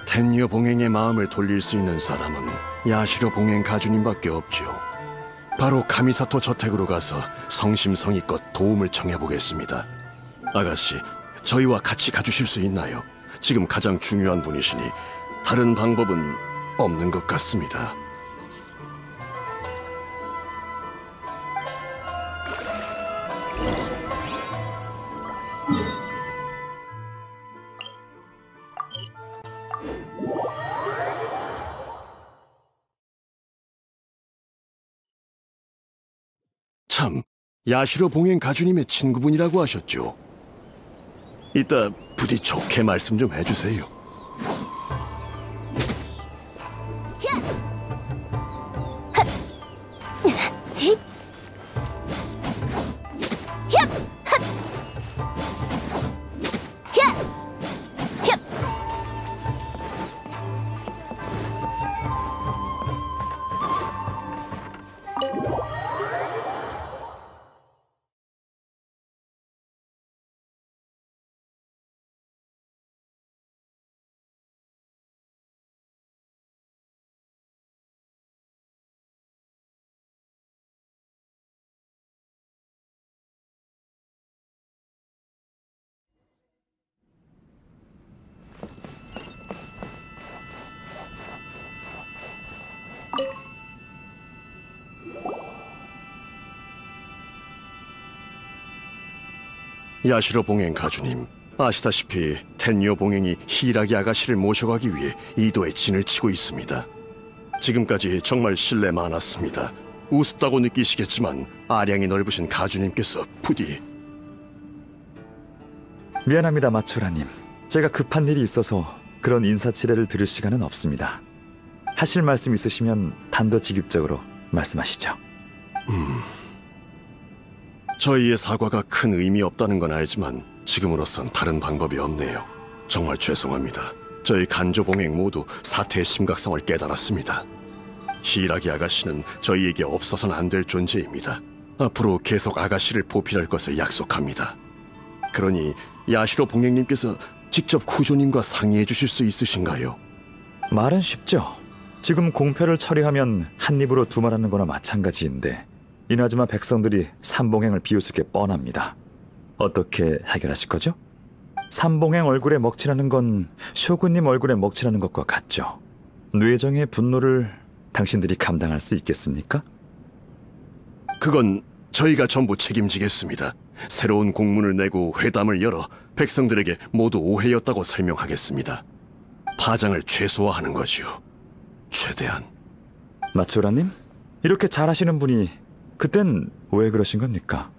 텐녀 봉행의 마음을 돌릴 수 있는 사람은 야시로 봉행 가주님밖에 없죠. 바로 카미사토 저택으로 가서 성심성의껏 도움을 청해보겠습니다. 아가씨, 저희와 같이 가주실 수 있나요? 지금 가장 중요한 분이시니 다른 방법은 없는 것 같습니다. 참, 야시로 봉행 가주님의 친구분이라고 하셨죠? 이따 부디 좋게 말씀 좀 해주세요. 야시로 봉행 가주님, 아시다시피 텐요 봉행이 히라기 아가씨를 모셔가기 위해 이도에 진을 치고 있습니다. 지금까지 정말 신뢰 많았습니다. 우습다고 느끼시겠지만 아량이 넓으신 가주님께서 부디... 미안합니다, 마츠라님. 제가 급한 일이 있어서 그런 인사치레를 들을 시간은 없습니다. 하실 말씀 있으시면 단도직입적으로 말씀하시죠. 저희의 사과가 큰 의미 없다는 건 알지만 지금으로선 다른 방법이 없네요. 정말 죄송합니다. 저희 간조봉행 모두 사태의 심각성을 깨달았습니다. 히라기 아가씨는 저희에게 없어서는 안 될 존재입니다. 앞으로 계속 아가씨를 보필할 것을 약속합니다. 그러니 야시로 봉행님께서 직접 쿠조님과 상의해 주실 수 있으신가요? 말은 쉽죠. 지금 공표를 처리하면 한 입으로 두말하는 거나 마찬가지인데 이나즈마 백성들이 삼봉행을 비웃을 게 뻔합니다. 어떻게 해결하실 거죠? 삼봉행 얼굴에 먹칠하는 건 쇼군님 얼굴에 먹칠하는 것과 같죠. 뇌정의 분노를 당신들이 감당할 수 있겠습니까? 그건 저희가 전부 책임지겠습니다. 새로운 공문을 내고 회담을 열어 백성들에게 모두 오해였다고 설명하겠습니다. 파장을 최소화하는 거지요. 최대한. 마츠라님? 이렇게 잘하시는 분이 그땐 왜 그러신 겁니까?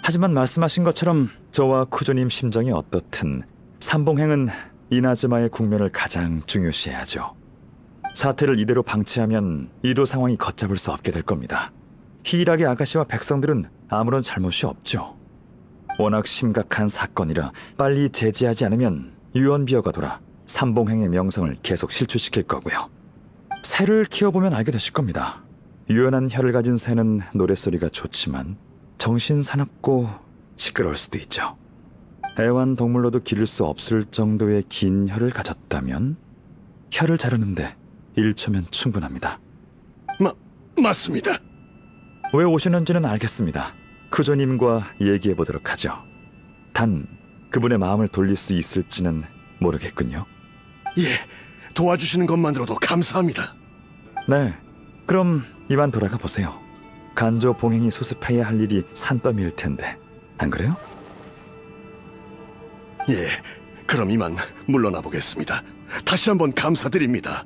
하지만 말씀하신 것처럼 저와 쿠조님 심정이 어떻든 삼봉행은 이나즈마의 국면을 가장 중요시해야죠. 사태를 이대로 방치하면 이도 상황이 걷잡을 수 없게 될 겁니다. 히라기 아가씨와 백성들은 아무런 잘못이 없죠. 워낙 심각한 사건이라 빨리 제지하지 않으면 유언비어가 돌아 삼봉행의 명성을 계속 실추시킬 거고요. 새를 키워보면 알게 되실 겁니다. 유연한 혀를 가진 새는 노랫소리가 좋지만 정신 사납고 시끄러울 수도 있죠. 애완동물로도 기를 수 없을 정도의 긴 혀를 가졌다면 혀를 자르는데 1초면 충분합니다. 맞습니다. 왜 오시는지는 알겠습니다. 쿠조님과 얘기해보도록 하죠. 단 그분의 마음을 돌릴 수 있을지는 모르겠군요. 예, 도와주시는 것만으로도 감사합니다. 네, 그럼 이만 돌아가 보세요. 간조 봉행이 수습해야 할 일이 산더미일 텐데, 안 그래요? 예, 그럼 이만 물러나 보겠습니다. 다시 한번 감사드립니다.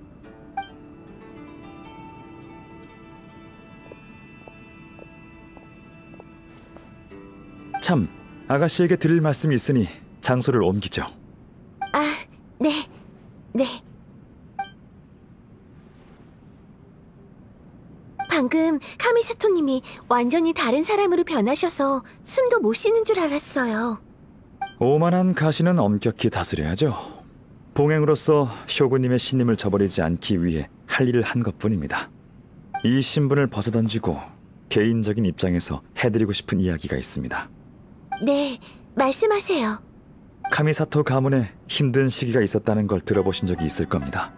참, 아가씨에게 드릴 말씀이 있으니 장소를 옮기죠. 네. 방금 카미사토님이 완전히 다른 사람으로 변하셔서 숨도 못 쉬는 줄 알았어요. 오만한 가시는 엄격히 다스려야죠. 봉행으로서 쇼군님의 신임을 저버리지 않기 위해 할 일을 한 것뿐입니다. 이 신분을 벗어던지고 개인적인 입장에서 해드리고 싶은 이야기가 있습니다. 네, 말씀하세요. 카미사토 가문에 힘든 시기가 있었다는 걸 들어보신 적이 있을 겁니다.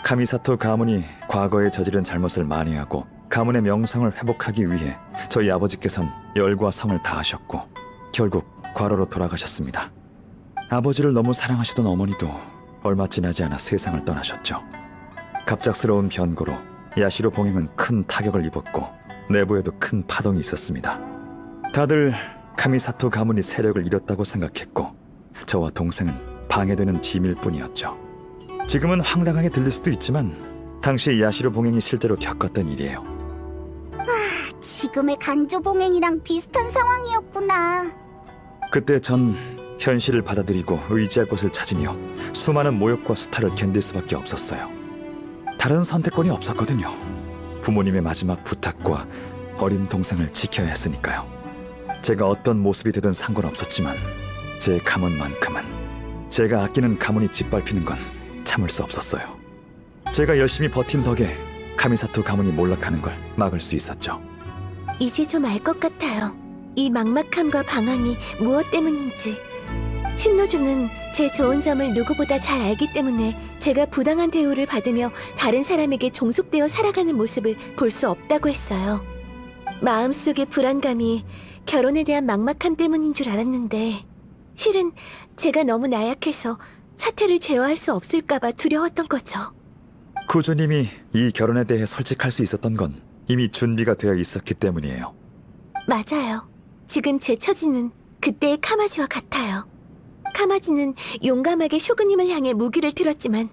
카미사토 가문이 과거에 저지른 잘못을 만회하고 가문의 명성을 회복하기 위해 저희 아버지께선 열과 성을 다하셨고 결국 과로로 돌아가셨습니다. 아버지를 너무 사랑하시던 어머니도 얼마 지나지 않아 세상을 떠나셨죠. 갑작스러운 변고로 야시로 봉행은 큰 타격을 입었고 내부에도 큰 파동이 있었습니다. 다들 카미사토 가문이 세력을 잃었다고 생각했고 저와 동생은 방해되는 짐일 뿐이었죠. 지금은 황당하게 들릴 수도 있지만 당시 야시로 봉행이 실제로 겪었던 일이에요. 지금의 간조 봉행이랑 비슷한 상황이었구나. 그때 전 현실을 받아들이고 의지할 곳을 찾으며 수많은 모욕과 수탈을 견딜 수밖에 없었어요. 다른 선택권이 없었거든요. 부모님의 마지막 부탁과 어린 동생을 지켜야 했으니까요. 제가 어떤 모습이 되든 상관없었지만 제 가문만큼은 제가 아끼는 가문이 짓밟히는 건 참을 수 없었어요. 제가 열심히 버틴 덕에 카미사토 가문이 몰락하는 걸 막을 수 있었죠. 이제 좀 알 것 같아요. 이 막막함과 방황이 무엇 때문인지. 신노주는 제 좋은 점을 누구보다 잘 알기 때문에 제가 부당한 대우를 받으며 다른 사람에게 종속되어 살아가는 모습을 볼 수 없다고 했어요. 마음속의 불안감이 결혼에 대한 막막함 때문인 줄 알았는데 실은 제가 너무 나약해서 사태를 제어할 수 없을까봐 두려웠던 거죠. 쿠조님이 이 결혼에 대해 솔직할 수 있었던 건 이미 준비가 되어 있었기 때문이에요. 맞아요. 지금 제 처지는 그때의 카마지와 같아요. 카마지는 용감하게 쇼군님을 향해 무기를 들었지만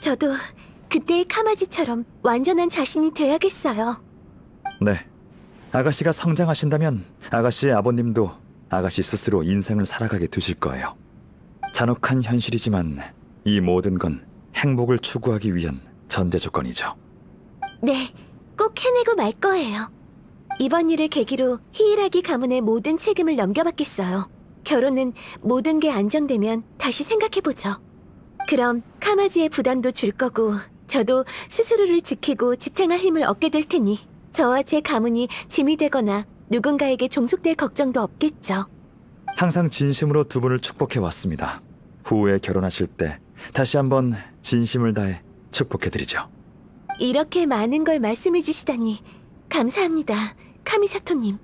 저도 그때의 카마지처럼 완전한 자신이 돼야겠어요. 네. 아가씨가 성장하신다면 아가씨의 아버님도 아가씨 스스로 인생을 살아가게 되실 거예요. 잔혹한 현실이지만 이 모든 건 행복을 추구하기 위한 전제 조건이죠. 네, 꼭 해내고 말 거예요. 이번 일을 계기로 히이라기 가문의 모든 책임을 넘겨받겠어요. 결혼은 모든 게 안정되면 다시 생각해보죠. 그럼 카마지의 부담도 줄 거고 저도 스스로를 지키고 지탱할 힘을 얻게 될 테니 저와 제 가문이 짐이 되거나 누군가에게 종속될 걱정도 없겠죠. 항상 진심으로 두 분을 축복해 왔습니다. 후에 결혼하실 때 다시 한번 진심을 다해 축복해드리죠. 이렇게 많은 걸 말씀해 주시다니 감사합니다, 카미사토님.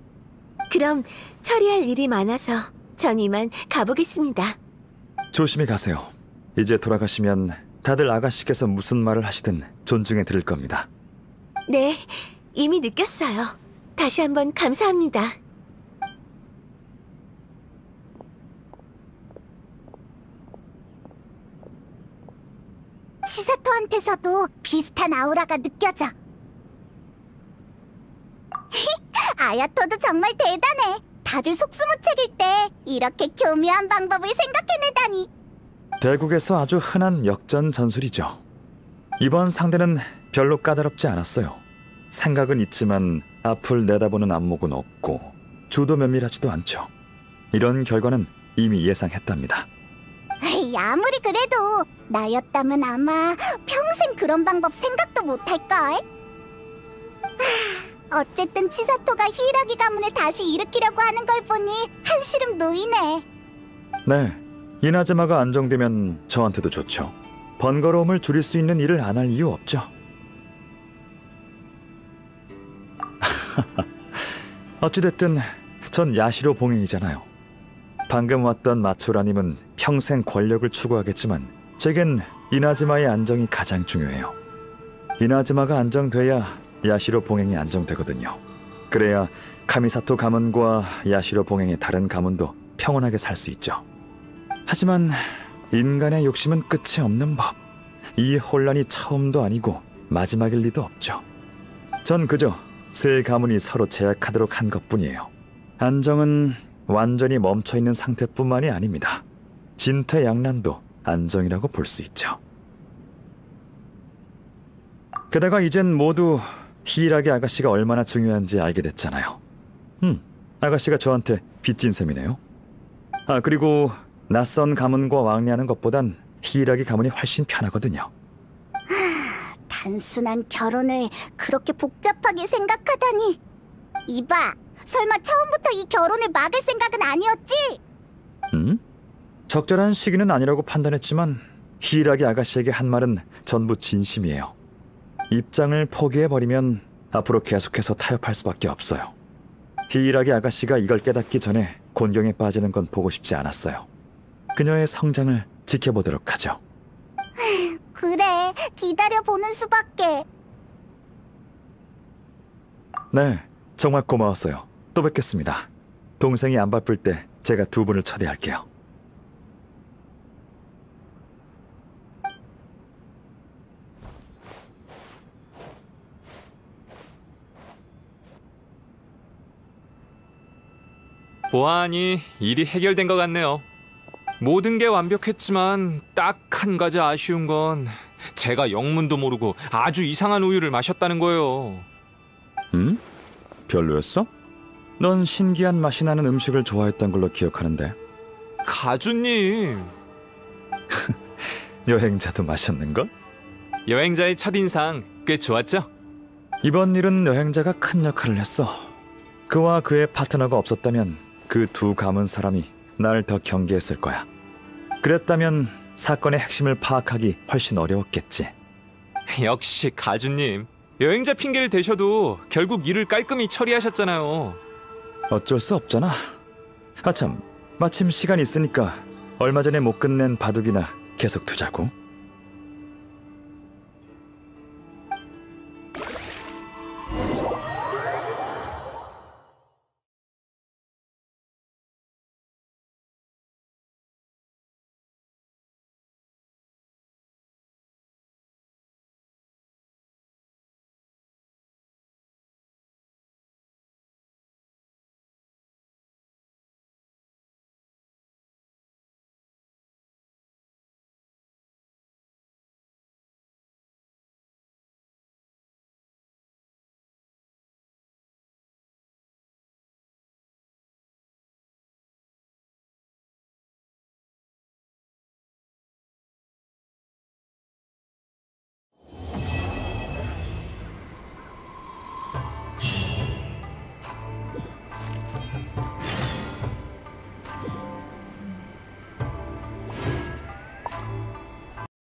그럼 처리할 일이 많아서 전 이만 가보겠습니다. 조심히 가세요. 이제 돌아가시면 다들 아가씨께서 무슨 말을 하시든 존중해 드릴 겁니다. 네, 이미 느꼈어요. 다시 한번 감사합니다. 치사토한테서도 비슷한 아우라가 느껴져. 아야토도 정말 대단해. 다들 속수무책일 때 이렇게 교묘한 방법을 생각해내다니. 대국에서 아주 흔한 역전 전술이죠. 이번 상대는 별로 까다롭지 않았어요. 생각은 있지만 앞을 내다보는 안목은 없고 주도 면밀하지도 않죠. 이런 결과는 이미 예상했답니다. 에이, 아무리 그래도 나였다면 아마 평생 그런 방법 생각도 못할걸. 어쨌든 치사토가 히이라기 가문을 다시 일으키려고 하는 걸 보니 한시름 놓이네. 네, 이나즈마가 안정되면 저한테도 좋죠. 번거로움을 줄일 수 있는 일을 안 할 이유 없죠. 어찌됐든 전 야시로 봉행이잖아요. 방금 왔던 마츠라님은 평생 권력을 추구하겠지만 제겐 이나즈마의 안정이 가장 중요해요. 이나즈마가 안정돼야 야시로 봉행이 안정되거든요. 그래야 카미사토 가문과 야시로 봉행의 다른 가문도 평온하게 살 수 있죠. 하지만 인간의 욕심은 끝이 없는 법. 이 혼란이 처음도 아니고 마지막일 리도 없죠. 전 그저 세 가문이 서로 제약하도록 한 것뿐이에요. 안정은 완전히 멈춰있는 상태뿐만이 아닙니다. 진퇴양난도 안정이라고 볼 수 있죠. 게다가 이젠 모두 히이라기 아가씨가 얼마나 중요한지 알게 됐잖아요. 아가씨가 저한테 빚진 셈이네요. 아, 그리고 낯선 가문과 왕래하는 것보단 히이라기 가문이 훨씬 편하거든요. 단순한 결혼을 그렇게 복잡하게 생각하다니. 이봐, 설마 처음부터 이 결혼을 막을 생각은 아니었지? 적절한 시기는 아니라고 판단했지만 히이라기 아가씨에게 한 말은 전부 진심이에요. 입장을 포기해버리면 앞으로 계속해서 타협할 수밖에 없어요. 히이라기 아가씨가 이걸 깨닫기 전에 곤경에 빠지는 건 보고 싶지 않았어요. 그녀의 성장을 지켜보도록 하죠. 그래, 기다려보는 수밖에. 네, 정말 고마웠어요. 또 뵙겠습니다. 동생이 안 바쁠 때 제가 두 분을 초대할게요. 보아하니 일이 해결된 것 같네요. 모든 게 완벽했지만 딱 한 가지 아쉬운 건 제가 영문도 모르고 아주 이상한 우유를 마셨다는 거예요. 별로였어? 넌 신기한 맛이 나는 음식을 좋아했던 걸로 기억하는데. 가주님. 여행자도 마셨는걸? 여행자의 첫인상 꽤 좋았죠? 이번 일은 여행자가 큰 역할을 했어. 그와 그의 파트너가 없었다면 그 두 가문 사람이 날 더 경계했을 거야. 그랬다면 사건의 핵심을 파악하기 훨씬 어려웠겠지. 역시 가주님. 여행자 핑계를 대셔도 결국 일을 깔끔히 처리하셨잖아요. 어쩔 수 없잖아. 아참, 마침 시간 있으니까 얼마 전에 못 끝낸 바둑이나 계속 두자고.